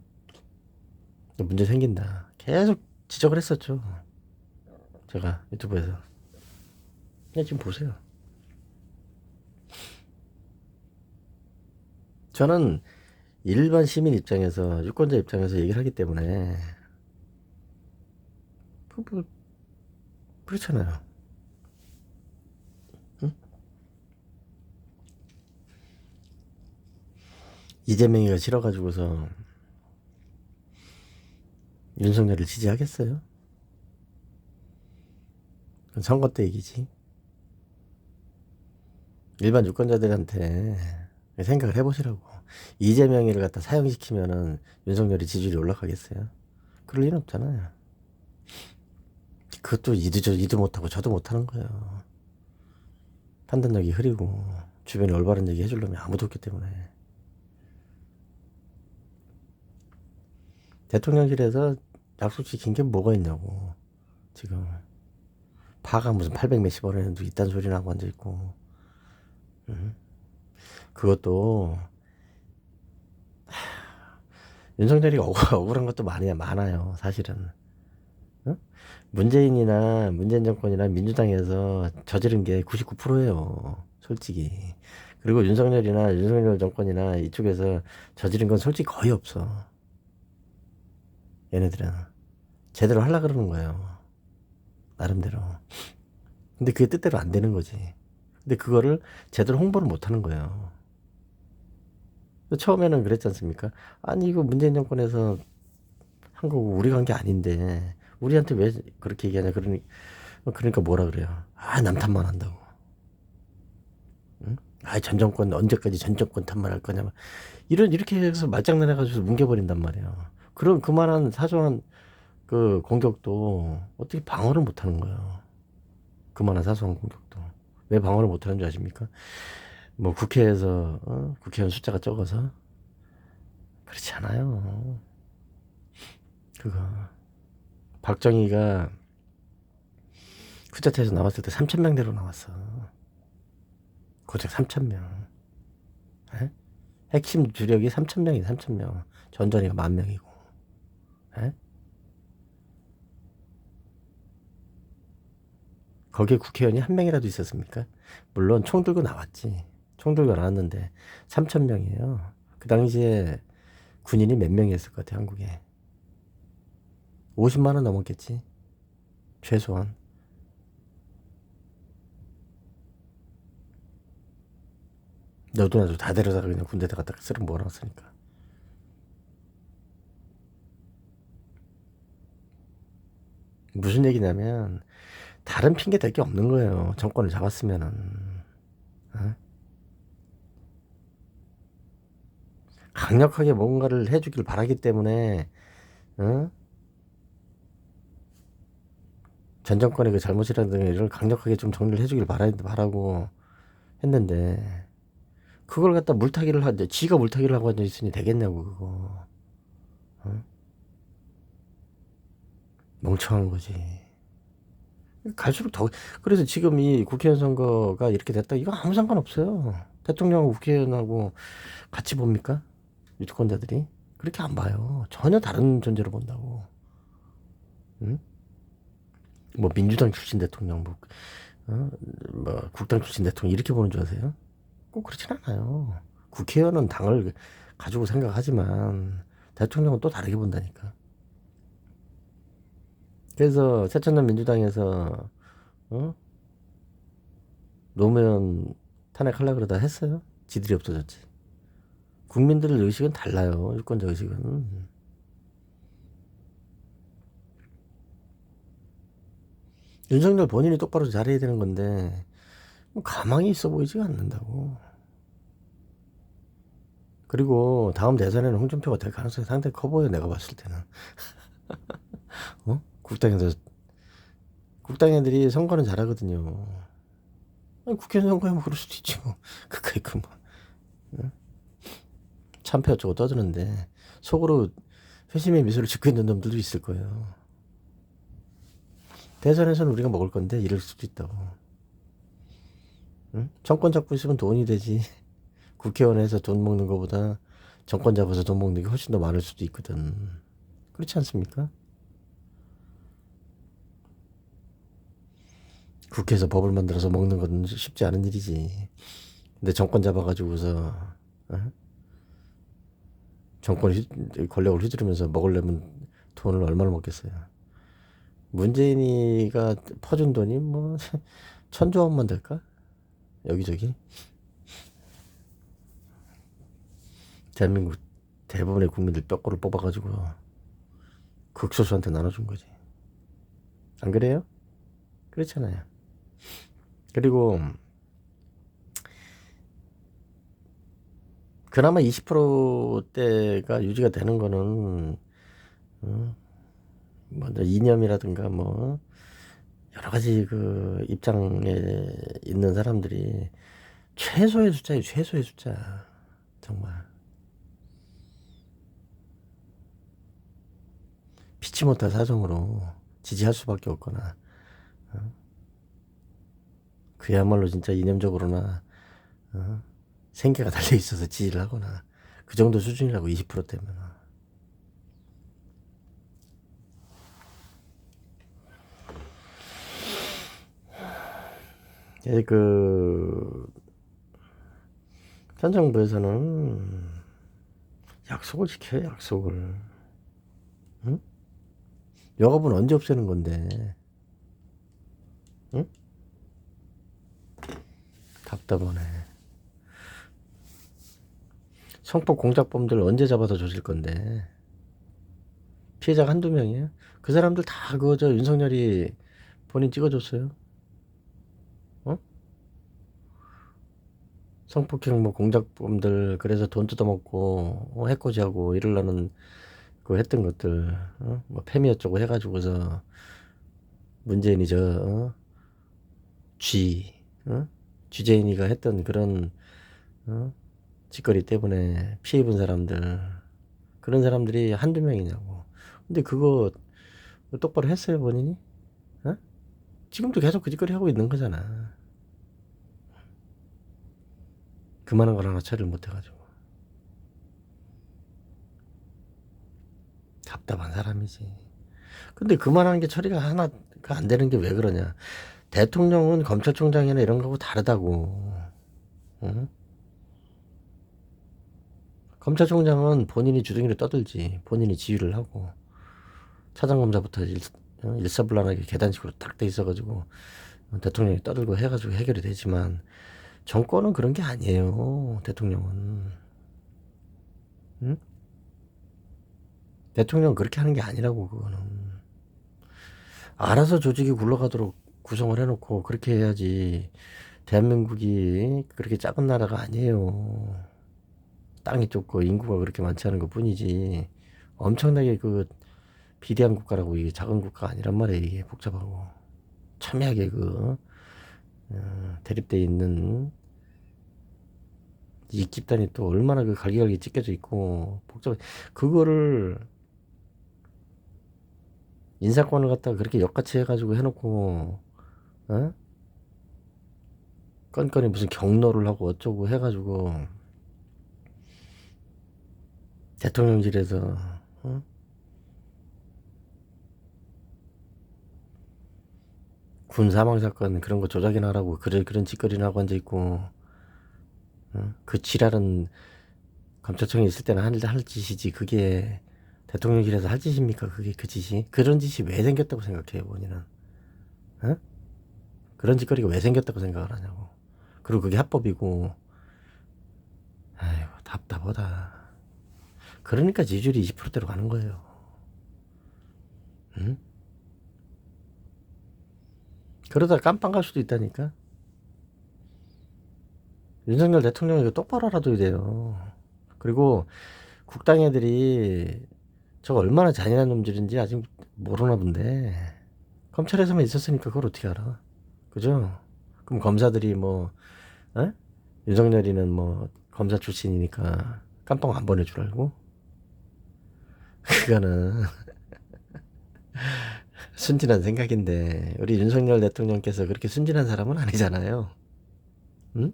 문제 생긴다. 계속 지적을 했었죠. 제가 유튜브에서. 그냥 지금 보세요. 저는 일반 시민 입장에서 유권자 입장에서 얘기를 하기 때문에 뭐, 그렇잖아요. 응? 이재명이가 싫어가지고서 윤석열을 지지하겠어요? 그건 선거 때 얘기지. 일반 유권자들한테 생각을 해보시라고. 이재명이를 갖다 사형시키면은 윤석열이 지지율이 올라가겠어요? 그럴 일은 없잖아요. 그것도 이도 못하고 저도 못하는 거예요. 판단력이 흐리고 주변에 올바른 얘기 해주려면 아무도 없기 때문에. 대통령실에서 약속 지킨 게 뭐가 있냐고. 지금 파가 무슨 800 몇십 원에는 이딴 소리나 하고 앉아있고. 그것도 윤석열이 억울한 것도 많아요 사실은. 어? 문재인 정권이나 민주당에서 저지른 게 99%예요 솔직히. 그리고 윤석열 정권이나 이쪽에서 저지른 건 솔직히 거의 없어. 얘네들은 제대로 하려고 그러는 거예요 나름대로. 근데 그게 뜻대로 안 되는 거지. 근데 그거를 제대로 홍보를 못 하는 거예요. 처음에는 그랬지 않습니까? 아니 이거 문재인 정권에서 한 거고 우리가 한 게 아닌데 우리한테 왜 그렇게 얘기하냐. 그러니까 뭐라 그래요. 아 남 탓만 한다고. 응? 아전 정권 언제까지 전 정권 탓만 할 거냐. 이렇게 해서 말장난 해가지고 뭉개버린단 말이야. 그런 그만한 사소한 그 공격도 어떻게 방어를 못 하는 거예요. 그만한 사소한 공격도. 왜 방어를 못 하는 줄 아십니까? 뭐 국회에서 국회의원 숫자가 적어서 그렇지 않아요. 그거 박정희가 쿠데타에서 나왔을 때 3,000명대로 나왔어. 고작 3,000명. 에? 핵심 주력이 3,000명이 3,000명. 전전이가 10,000명이고. 에? 거기에 국회의원이 한 명이라도 있었습니까? 물론 총 들고 나왔지. 총 들고 나왔는데 3,000명이에요. 그 당시에 군인이 몇 명이었을 것 같아 한국에. 50만 원 넘었겠지. 최소한. 너도 나도 다 데려다가 그냥 군대에 갖다 쓰러 몰아놨으니까. 무슨 얘기냐면 다른 핑계 댈 게 없는 거예요. 정권을 잡았으면은. 어? 강력하게 뭔가를 해주길 바라기 때문에 어? 전 정권의 그 잘못이라든가 이걸 강력하게 좀 정리를 해주길 바라고 했는데 그걸 갖다 물타기를 하는데 지가 물타기를 하고 앉아 있으니 되겠냐고 그거. 어? 멍청한 거지. 갈수록 더 그래서 지금 이 국회의원 선거가 이렇게 됐다 이거 아무 상관없어요. 대통령하고 국회의원하고 같이 봅니까? 유권자들이 그렇게 안 봐요. 전혀 다른 존재로 본다고. 응? 뭐 민주당 출신 대통령 뭐 국당 출신 대통령 이렇게 보는 줄 아세요? 꼭 그렇진 않아요. 국회의원은 당을 가지고 생각하지만 대통령은 또 다르게 본다니까. 그래서 새천년 민주당에서 노무현 탄핵하려고 그러다 했어요. 지들이 없어졌지. 국민들의 의식은 달라요. 유권자 의식은. 윤석열 본인이 똑바로 잘해야 되는 건데 뭐 가망이 있어 보이지가 않는다고. 그리고 다음 대선에는 홍준표가 될 가능성이 상당히 커 보여. 내가 봤을 때는. 국당 애들이 선거는 잘하거든요. 아니, 국회의원 선거에 뭐 그럴 수도 있지 뭐. 그까이 그 뭐. 응? 참패 어쩌고 떠드는데 속으로 회심의 미소를 짓고 있는 놈들도 있을 거예요. 대선에서는 우리가 먹을 건데 이럴 수도 있다고. 응? 정권 잡고 있으면 돈이 되지. 국회의원에서 돈 먹는 것보다 정권 잡아서 돈 먹는 게 훨씬 더 많을 수도 있거든. 그렇지 않습니까? 국회에서 법을 만들어서 먹는 건 쉽지 않은 일이지. 근데 정권 잡아가지고서 정권 권력을 휘두르면서 먹으려면 돈을 얼마나 먹겠어요. 문재인이가 퍼준 돈이 뭐 1,000조 원만 될까? 여기저기. 대한민국 대부분의 국민들 뼈골을 뽑아가지고 극소수한테 나눠준 거지. 안 그래요? 그렇잖아요. 그리고 그나마 20%대가 유지가 되는 거는 뭐 이념이라든가 뭐 여러 가지 그 입장에 있는 사람들이 최소의 숫자예요. 최소의 숫자. 정말 피치 못할 사정으로 지지할 수밖에 없거나 그야말로 진짜 이념적으로나 생계가 달려 있어서 지지를 하거나 그 정도 수준이라고 20%대면. 현 정부에서는 약속을 지켜요. 약속을. 응? 여가부는 언제 없애는 건데? 응? 답답하네. 성폭 공작범들 언제 잡아서 조질 건데? 피해자가 한두 명이에요? 그 사람들 다 그거 저 윤석열이 본인 찍어줬어요. 어? 성폭행 뭐 공작범들 그래서 돈 뜯어먹고 해코지하고 이러려는 그 했던 것들 뭐 페미 어쩌고 해가지고서 문재인이 쥐재인이가 했던 그런 짓거리 때문에 피해 입은 사람들 그런 사람들이 한두 명이냐고. 근데 그거 똑바로 했어요 본인이? 지금도 계속 그 짓거리 하고 있는 거잖아. 그만한 걸 하나 처리를 못 해가지고 답답한 사람이지. 근데 그만한 게 처리가 하나가 안 되는 게 왜 그러냐? 대통령은 검찰총장이나 이런 거하고 다르다고. 응? 검찰총장은 본인이 주둥이를 떠들지. 본인이 지휘를 하고 차장검사부터 일사불란하게 계단식으로 딱 돼 있어가지고 대통령이 떠들고 해가지고 해결이 되지만 정권은 그런 게 아니에요. 대통령은. 응? 대통령은 그렇게 하는 게 아니라고. 그거는 알아서 조직이 굴러가도록 구성을 해놓고 그렇게 해야지. 대한민국이 그렇게 작은 나라가 아니에요. 땅이 좁고 인구가 그렇게 많지 않은 것 뿐이지 엄청나게 그 비대한 국가라고. 이게 작은 국가가 아니란 말이에요. 이게 복잡하고. 첨예하게 대립돼 있는 이 집단이 또 얼마나 갈기갈기 찢겨져 있고 복잡해. 그거를 인사권을 갖다가 그렇게 역같이 해가지고 해놓고 어? 건건이 무슨 경로를 하고 어쩌고 해가지고 대통령실에서 군 사망 사건 그런 거 조작이나 하라고 그런 짓거리나 하고 앉아 있고 그 지랄은 검찰청에 있을 때는 할 짓이지 그게 대통령실에서 할 짓입니까? 그게 그 짓이 그런 짓이 왜 생겼다고 생각해요 본인은? 어? 그런 짓거리가 왜 생겼다고 생각을 하냐고. 그리고 그게 합법이고. 아이고 답답하다. 그러니까 지지율이 20%대로 가는 거예요. 응? 그러다 깜빵 갈 수도 있다니까. 윤석열 대통령 이거 똑바로 알아둬야 돼요. 그리고 국당 애들이 저거 얼마나 잔인한 놈들인지 아직 모르나 본데 검찰에서만 있었으니까 그걸 어떻게 알아? 그죠? 그럼 검사들이 뭐 윤석열이는 뭐 검사 출신이니까 깜빵 안 보내줄 알고? 그거는 순진한 생각인데 우리 윤석열 대통령께서 그렇게 순진한 사람은 아니잖아요. 응?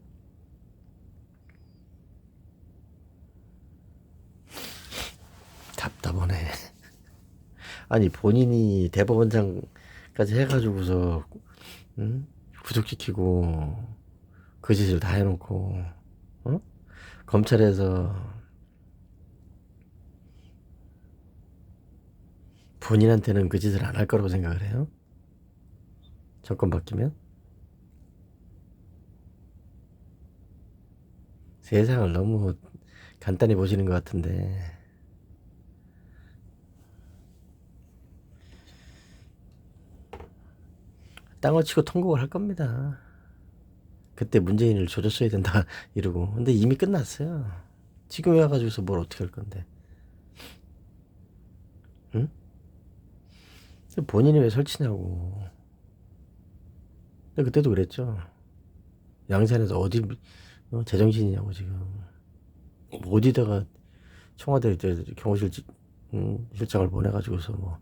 답답하네. 아니 본인이 대법원장까지 해가지고서 응? 구속시키고 그 짓을 다 해놓고 검찰에서 본인한테는 그 짓을 안 할 거라고 생각을 해요? 정권 바뀌면? 세상을 너무 간단히 보시는 것 같은데 땅을 치고 통곡을 할 겁니다. 그때 문재인을 조졌어야 된다 이러고 근데 이미 끝났어요. 지금 와가지고서 뭘 어떻게 할 건데? 응? 본인이 왜 설치냐고. 근데 그때도 그랬죠. 양산에서 어디 제정신이냐고 지금. 어디다가 청와대 경호실 실장을 보내가지고서 뭐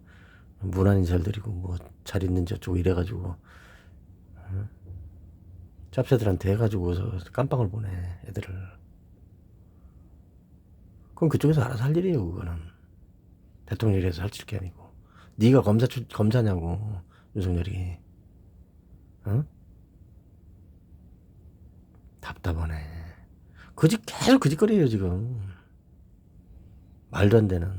문안 인사를 드리고 뭐 잘 있는지 어쩌고 이래가지고 짭새들한테 해가지고서 깜빵을 보내 애들을. 그럼 그쪽에서 알아서 할 일이에요 그거는. 대통령이라서 할 게 아니고. 네가 검사냐고 윤석열이. 어? 답답하네. 계속 그 짓거리예요 지금. 말도 안 되는.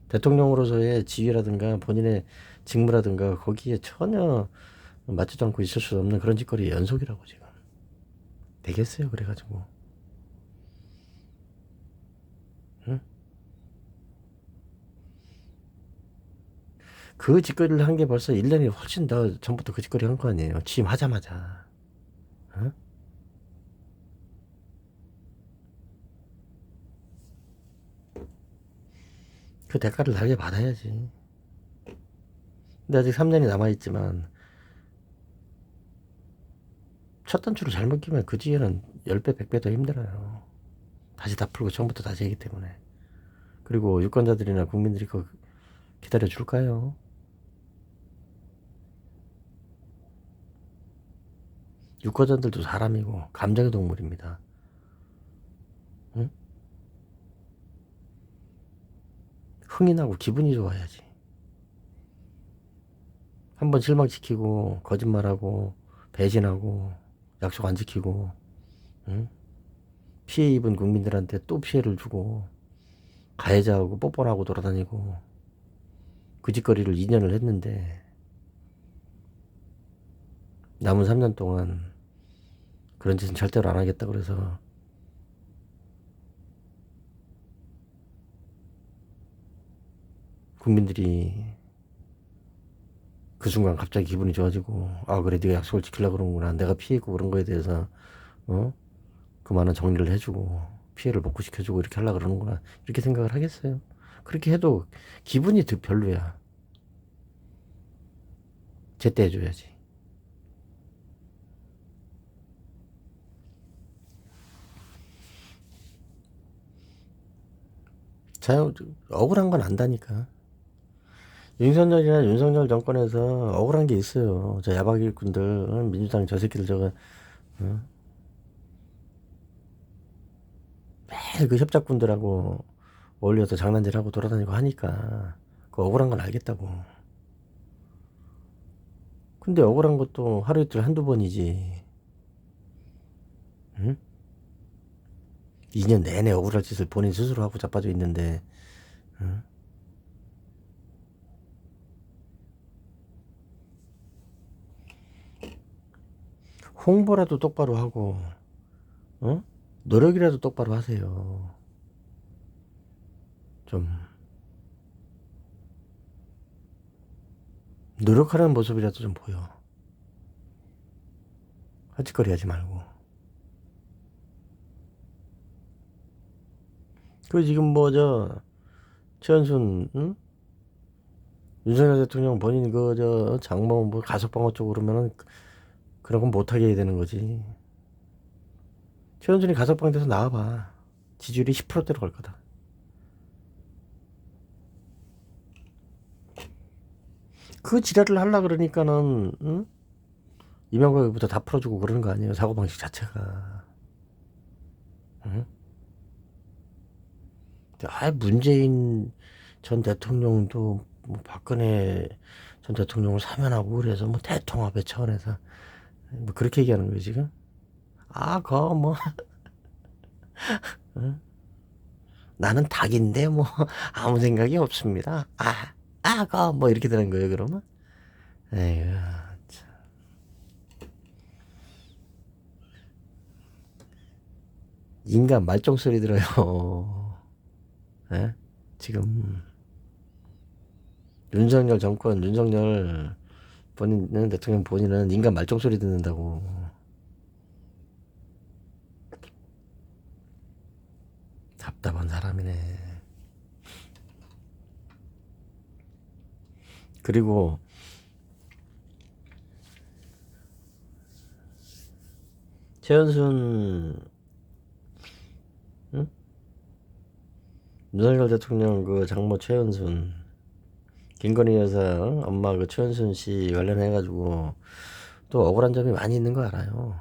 대통령으로서의 지위라든가 본인의 직무라든가 거기에 전혀 맞지도 않고 있을 수 없는 그런 짓거리의 연속이라고 지금. 되겠어요 그래가지고. 응? 그 짓거리를 한 게 벌써 1년이 훨씬 더 전부터 그 짓거리 한 거 아니에요. 취임하자마자. 응? 그 대가를 달게 받아야지. 근데 아직 3년이 남아있지만 첫 단추를 잘못 끼면 그 뒤에는 10배, 100배 더 힘들어요. 다시 다 풀고 처음부터 다시 하기 때문에. 그리고 유권자들이나 국민들이 그거 기다려줄까요? 유권자들도 사람이고 감정의 동물입니다. 응? 흥이 나고 기분이 좋아야지. 한번 실망시키고 거짓말하고 배신하고 약속 안 지키고 응? 피해 입은 국민들한테 또 피해를 주고 가해자하고 뽀뽀하고 돌아다니고 그 짓거리를 2년을 했는데 남은 3년 동안 그런 짓은 절대로 안 하겠다 그래서 국민들이 그 순간 갑자기 기분이 좋아지고 아 그래 네가 약속을 지키려고 그러는구나 내가 피해 입고 그런 거에 대해서 그 많은 정리를 해주고 피해를 복구시켜주고 이렇게 하려고 그러는구나 이렇게 생각을 하겠어요. 그렇게 해도 기분이 별로야. 제때 해줘야지. 자연 억울한 건 안다니까. 윤석열이나 윤석열 정권에서 억울한 게 있어요. 저 야박 일꾼들, 민주당 저 새끼들 저거 매일 그 협작꾼들하고 어울려서 장난질하고 돌아다니고 하니까 그 억울한 건 알겠다고. 근데 억울한 것도 하루 이틀 한두 번이지. 응? 2년 내내 억울할 짓을 본인 스스로 하고 자빠져 있는데, 응? 홍보라도 똑바로 하고, 어? 노력이라도 똑바로 하세요. 좀 노력하는 모습이라도 좀 보여. 헛짓거리 하지 말고. 그 지금 뭐 저 최은순, 응? 윤석열 대통령 본인 그 저 장모 뭐 가석방어 쪽으로 그러면은 그런 건 못하게 해야 되는 거지. 최은순이 가석방돼서 나와봐. 지지율이 10%대로 갈 거다. 그 지랄을 하려 그러니까는, 응? 이명박부터 다 풀어주고 그러는 거 아니에요. 사고방식 자체가. 응? 문재인 전 대통령도 뭐 박근혜 전 대통령을 사면하고 그래서 뭐 대통합의 차원에서 뭐 그렇게 얘기하는 거예요 지금. 그거 뭐 응? 나는 닭인데 뭐 아무 생각이 없습니다. 그거 뭐 이렇게 되는 거예요 그러면. 에휴, 참. 인간 말종 소리 들어요. 에? 지금 윤석열 정권, 윤석열 본인은 대통령 본인은 인간 말종 소리 듣는다고. 답답한 사람이네. 그리고 최은순, 응? 윤석열 대통령 그 장모 최은순, 김건희 여사 엄마 그 최은순 씨 관련해가지고 또 억울한 점이 많이 있는 거 알아요.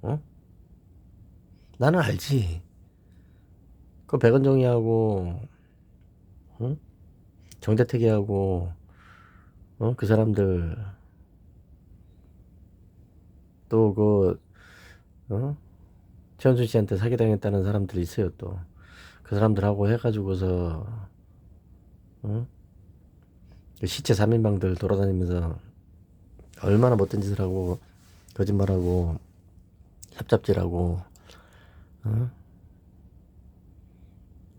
어? 나는 알지. 그 백은정이하고, 응? 정대택이하고, 그 사람들 또 그, 최은순 씨한테 사기당했다는 사람들이 있어요 또. 그 사람들하고 해가지고서, 응? 그 시체 3인방들 돌아다니면서 얼마나 못된 짓을 하고 거짓말하고 협잡질하고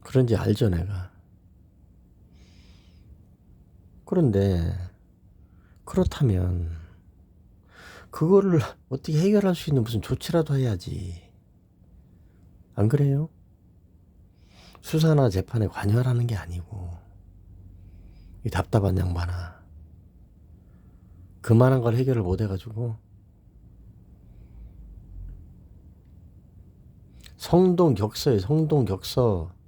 그런지 알죠 내가. 그런데 그렇다면 그거를 어떻게 해결할 수 있는 무슨 조치라도 해야지. 안 그래요? 수사나 재판에 관여하라는 게 아니고 이 답답한 양반아 그만한 걸 해결을 못 해가지고 성동격서에 성동격서.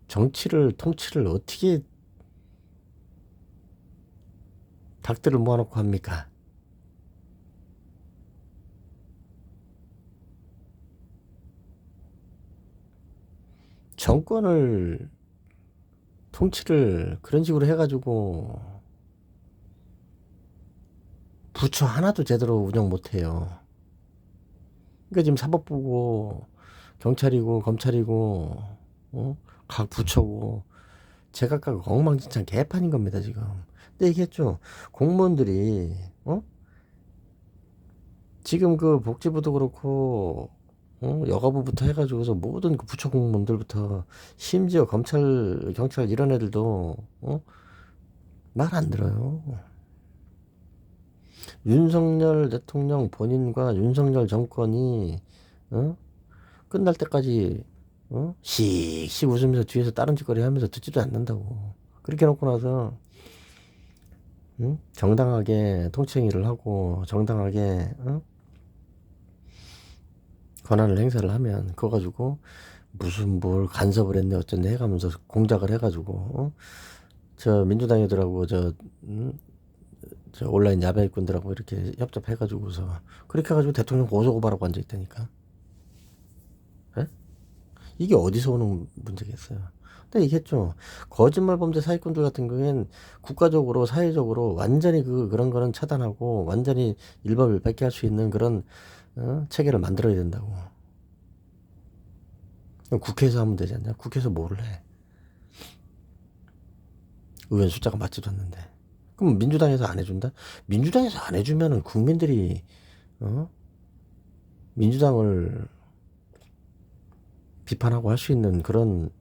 정치를 통치를 어떻게 닭들을 모아놓고 합니까? 정권을 통치를 그런 식으로 해가지고 부처 하나도 제대로 운영 못해요. 그러니까 지금 사법부고 경찰이고 검찰이고 각 부처고 제각각 엉망진창 개판인 겁니다 지금. 근데 얘기했죠. 공무원들이 지금 그 복지부도 그렇고 여가부부터 해가지고서 모든 그 부처 공무원들부터 심지어 검찰 경찰 이런 애들도 말 안 들어요. 윤석열 대통령 본인과 윤석열 정권이 끝날 때까지 씩씩 웃으면서 뒤에서 다른 짓거리 하면서 듣지도 않는다고. 그렇게 해놓고 나서 정당하게 통치 행위를 하고 정당하게 권한을 행사를 하면 그거 가지고 무슨 뭘 간섭을 했네 어쩌네 해가면서 공작을 해가지고 저 민주당 애들하고 저 온라인 야배꾼들하고 이렇게 협잡해가지고서 그렇게 해가지고 대통령 고소고발하고 앉아있다니까. 에? 이게 어디서 오는 문제겠어요. 근데 얘기했죠. 거짓말 범죄 사기꾼들 같은 경우에는 국가적으로 사회적으로 완전히 그런 거는 차단하고 완전히 일법일백계 할 수 있는 그런 체계를 만들어야 된다고. 그럼 국회에서 하면 되지 않냐? 국회에서 뭐를 해? 의원 숫자가 맞지도 않는데. 그럼 민주당에서 안 해준다? 민주당에서 안 해주면은 국민들이 민주당을 비판하고 할 수 있는 그런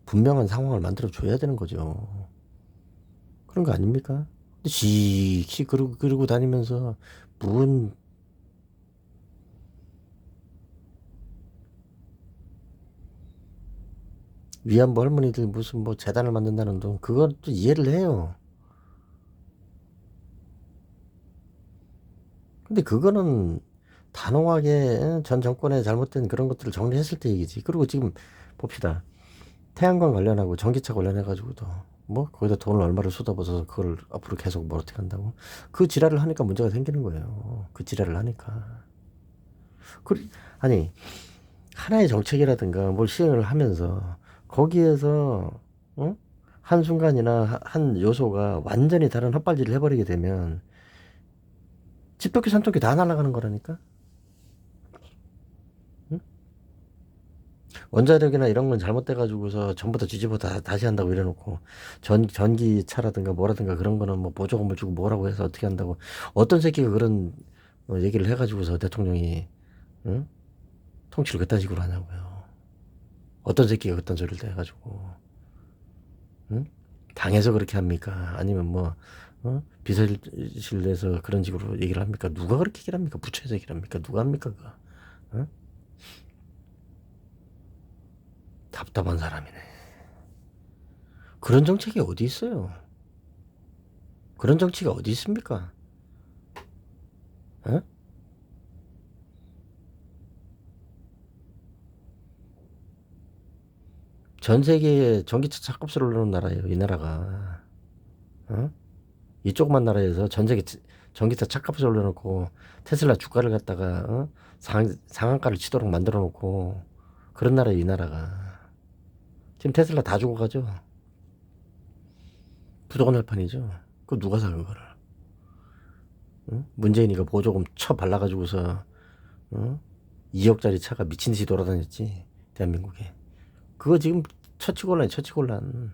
분명한 상황을 만들어 줘야 되는 거죠. 그런 거 아닙니까? 근데 지키 그러고 다니면서 뭔 위안부 할머니들 무슨 뭐 재단을 만든다는 돈 그건 또 이해를 해요. 근데 그거는 단호하게 전 정권의 잘못된 그런 것들을 정리했을 때 얘기지. 그리고 지금 봅시다. 태양광 관련하고 전기차 관련해가지고도 뭐 거기다 돈을 얼마를 쏟아부어서 그걸 앞으로 계속 뭐 어떻게 한다고 그 지랄을 하니까 문제가 생기는 거예요. 그 지랄을 하니까 아니 하나의 정책이라든가 뭘 시행을 하면서 거기에서 한순간이나 한 요소가 완전히 다른 헛발질을 해버리게 되면 집도끼 산토끼 다 날아가는 거라니까. 원자력이나 이런 건 잘못돼가지고서 전부 다 뒤집어 다시 한다고 이래놓고 전기차라든가 뭐라든가 그런 거는 뭐 보조금을 주고 뭐라고 해서 어떻게 한다고 어떤 새끼가 그런 얘기를 해가지고서 대통령이 응? 통치를 그딴 식으로 하냐고요. 어떤 새끼가 그딴 소리를 해가지고 응? 당해서 그렇게 합니까? 아니면 뭐 비서실에서 그런 식으로 얘기를 합니까? 누가 그렇게 얘기를 합니까? 부처에서 얘기를 합니까? 누가 합니까? 그거? 응? 답답한 사람이네. 그런 정책이 어디 있어요? 그런 정치가 어디 있습니까? 어? 전 세계에 전기차 차값을 올려놓은 나라예요, 이 나라가. 어? 이쪽만 나라에서 전 세계 전기차 차값을 올려놓고 테슬라 주가를 갖다가 상한가를 치도록 만들어 놓고 그런 나라예요, 이 나라가. 지금 테슬라 다 죽어가죠. 부도가 날 판이죠. 그거 누가 사 그거를? 응? 문재인이가 보조금 쳐 발라가지고서 2억짜리 차가 미친 듯이 돌아다녔지 대한민국에. 그거 지금 처치곤란이 처치곤란.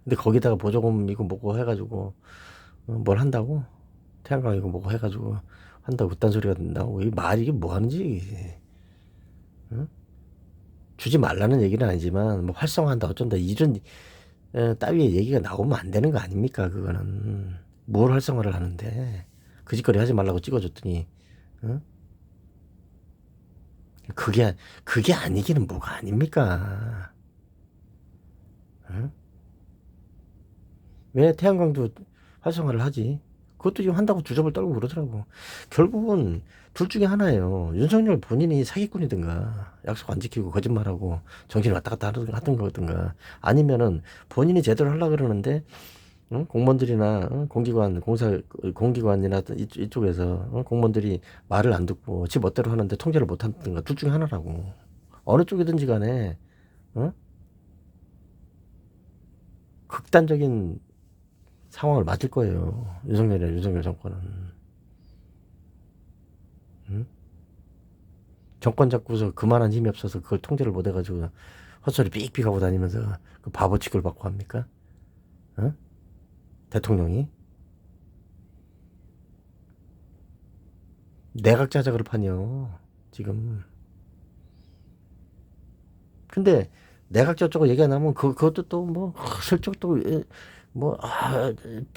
근데 거기다가 보조금 이거 뭐고 해가지고 뭘 한다고? 태양광 이거 뭐고 해가지고 한다고 그딴 소리가 나오고 이 말이 이게 뭐 하는지. 응? 주지 말라는 얘기는 아니지만 뭐 활성화한다 어쩐다 이런 따위의 얘기가 나오면 안 되는 거 아닙니까? 그거는 뭘 활성화를 하는데 그 짓거리 하지 말라고 찍어줬더니 응? 그게 아니기는 뭐가 아닙니까? 응? 왜 태양광도 활성화를 하지? 그것도 지금 한다고 주접을 떨고 그러더라고. 결국은 둘 중에 하나예요. 윤석열 본인이 사기꾼이든가 약속 안 지키고 거짓말하고 정신 왔다 갔다 하던 거든가 아니면은 본인이 제대로 하려고 그러는데 공무원들이나 공기관이나 이쪽에서 공무원들이 말을 안 듣고 지 멋대로 하는데 통제를 못 하든가 둘 중에 하나라고. 어느 쪽이든지 간에 어? 극단적인 상황을 맞을 거예요. 윤석열 정권은. 응? 정권 잡고서 그만한 힘이 없어서 그걸 통제를 못 해가지고 헛소리 삑삑 하고 다니면서 그 바보 취급을 받고 합니까? 어? 대통령이? 내각 자작을 판이요. 지금. 근데 내각 저쪽으로 얘기 안 하면 그것도 또 뭐 슬쩍 또 뭐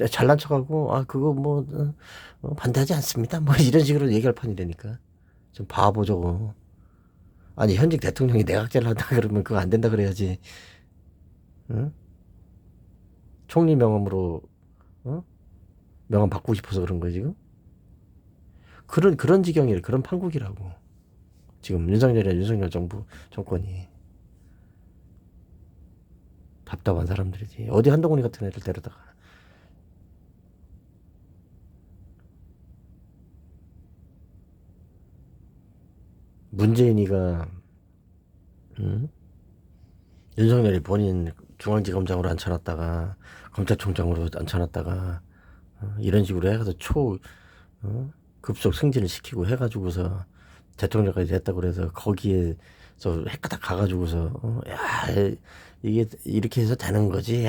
잘난 척하고 그거 뭐 반대하지 않습니다. 뭐 이런 식으로 얘기할 판이라니까. 좀 바보 저거. 아니 현직 대통령이 내각제를 한다 그러면 그거 안 된다 그래야지. 응? 총리 명함으로 어? 명함 바꾸고 싶어서 그런 거야 지금? 그런 지경이래. 그런 판국이라고. 지금 윤석열 정부 정권이 답답한 사람들이지. 어디 한동훈이 같은 애를 데려다가 문재인이가 윤석열이 본인 중앙지검장으로 앉혀놨다가 검찰총장으로 앉혀놨다가 이런 식으로 해가지고 급속 승진을 시키고 해가지고서 대통령까지 됐다고 그래서 거기에서 핵가닥 가가지고서 야 이게 이렇게 해서 되는 거지.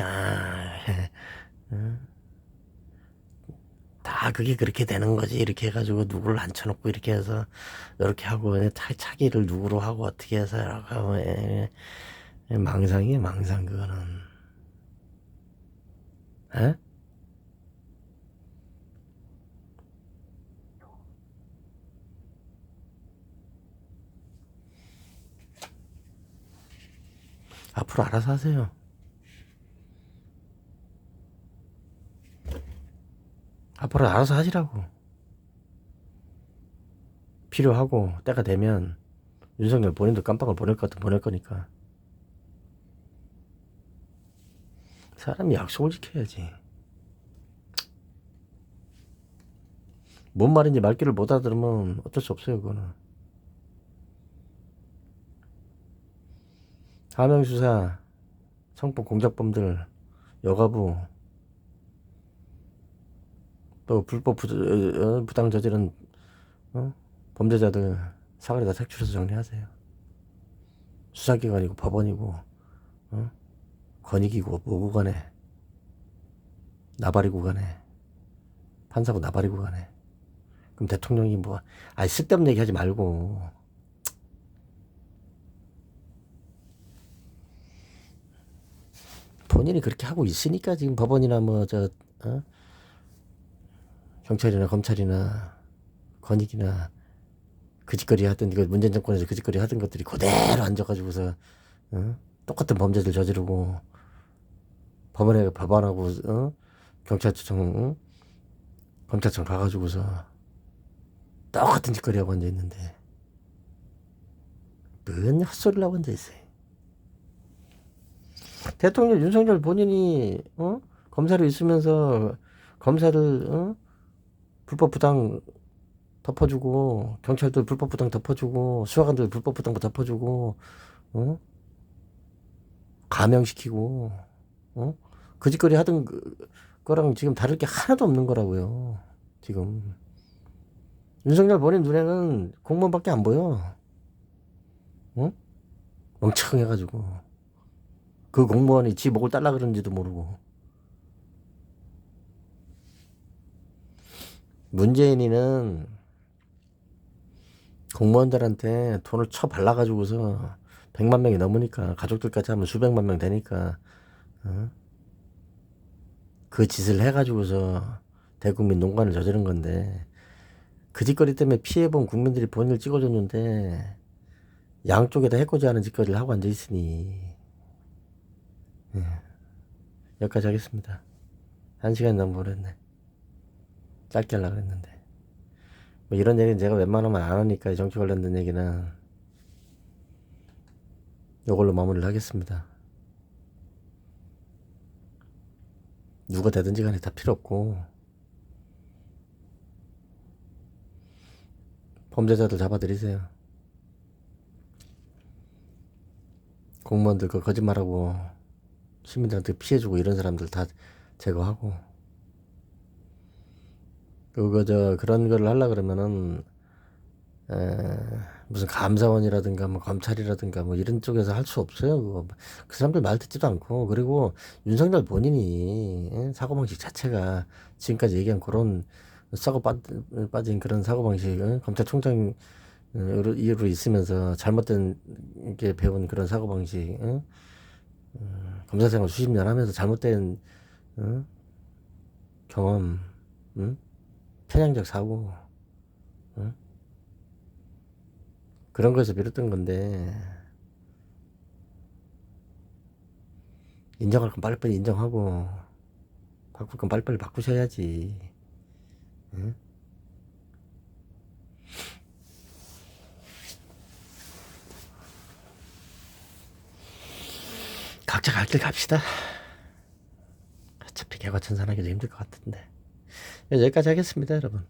다 그게 그렇게 되는 거지. 이렇게 해가지고 누구를 앉혀놓고 이렇게 해서 이렇게 하고 차기를 누구로 하고 어떻게 해서 이렇게 하고 망상이야 망상 그거는. 에? 앞으로 알아서 하세요. 앞으로 알아서 하시라고. 필요하고 때가 되면 윤석열 본인도 깜빵을 보낼 것 같으면 보낼 거니까. 사람이 약속을 지켜야지. 뭔 말인지 말귀를 못 알아들으면 어쩔 수 없어요 그거는. 하명수사 성폭 공작범들 여가부 또 불법 부당 저지른 범죄자들 사거리 다 색출해서 정리하세요. 수사기관이고 법원이고 권익이고 뭐고 간에 나발이고 간에 판사고 나발이고 간에 그럼 대통령이 뭐 쓸데없는 얘기 하지 말고 본인이 그렇게 하고 있으니까 지금 법원이나 경찰이나 검찰이나 권익이나 그 짓거리 하던 그 문재인 정권에서 그 짓거리 하던 것들이 그대로 앉아가지고서 똑같은 범죄들 저지르고 법원에 법안하고 경찰청 검찰청 가가지고서 똑같은 짓거리 하고 앉아 있는데 뭔 헛소리를 하고 앉아 있어요. 대통령 윤석열 본인이 검사로 있으면서 검사를 불법 부당 덮어주고 경찰들 불법 부당 덮어주고 수사관들 불법 부당 덮어주고 감형시키고 그 짓거리 하던 거랑 지금 다를 게 하나도 없는 거라고요. 지금 윤석열 본인 눈에는 공무원밖에 안 보여. 멍청해가지고 그 공무원이 지 목을 딸라 그러는지도 모르고. 문재인이는 공무원들한테 돈을 쳐 발라가지고서 100만 명이 넘으니까 가족들까지 하면 수백만 명 되니까 그 짓을 해가지고서 대국민 농간을 저지른 건데 그 짓거리 때문에 피해본 국민들이 본인을 찍어줬는데 양쪽에다 해코지하는 짓거리를 하고 앉아있으니 여기까지 하겠습니다. 1시간 너무 오랬네. 짧게 하려고 했는데 뭐 이런 얘기는 제가 웬만하면 안 하니까 정치 관련된 얘기는 이걸로 마무리를 하겠습니다. 누가 되든지 간에 다 필요 없고 범죄자들 잡아들이세요. 공무원들 그 거짓말하고 시민들한테 피해주고 이런 사람들 다 제거하고 그런 거를 하려 그러면은 무슨 감사원이라든가 뭐 검찰이라든가 뭐 이런 쪽에서 할 수 없어요. 그거 그 사람들 말 듣지도 않고. 그리고 윤석열 본인이 사고방식 자체가 지금까지 얘기한 그런 빠진 그런 사고방식 검찰총장 이후로 있으면서 잘못된 게 배운 그런 사고방식 검사 생활 수십 년 하면서 잘못된 경험 편향적 사고 그런 거에서 비롯된 건데 인정할 건 빨리빨리 인정하고 바꿀 건 빨리빨리 바꾸셔야지. 응? 각자 갈 길 갑시다. 어차피 개과천선하기도 힘들 것 같은데. 여기까지 하겠습니다, 여러분.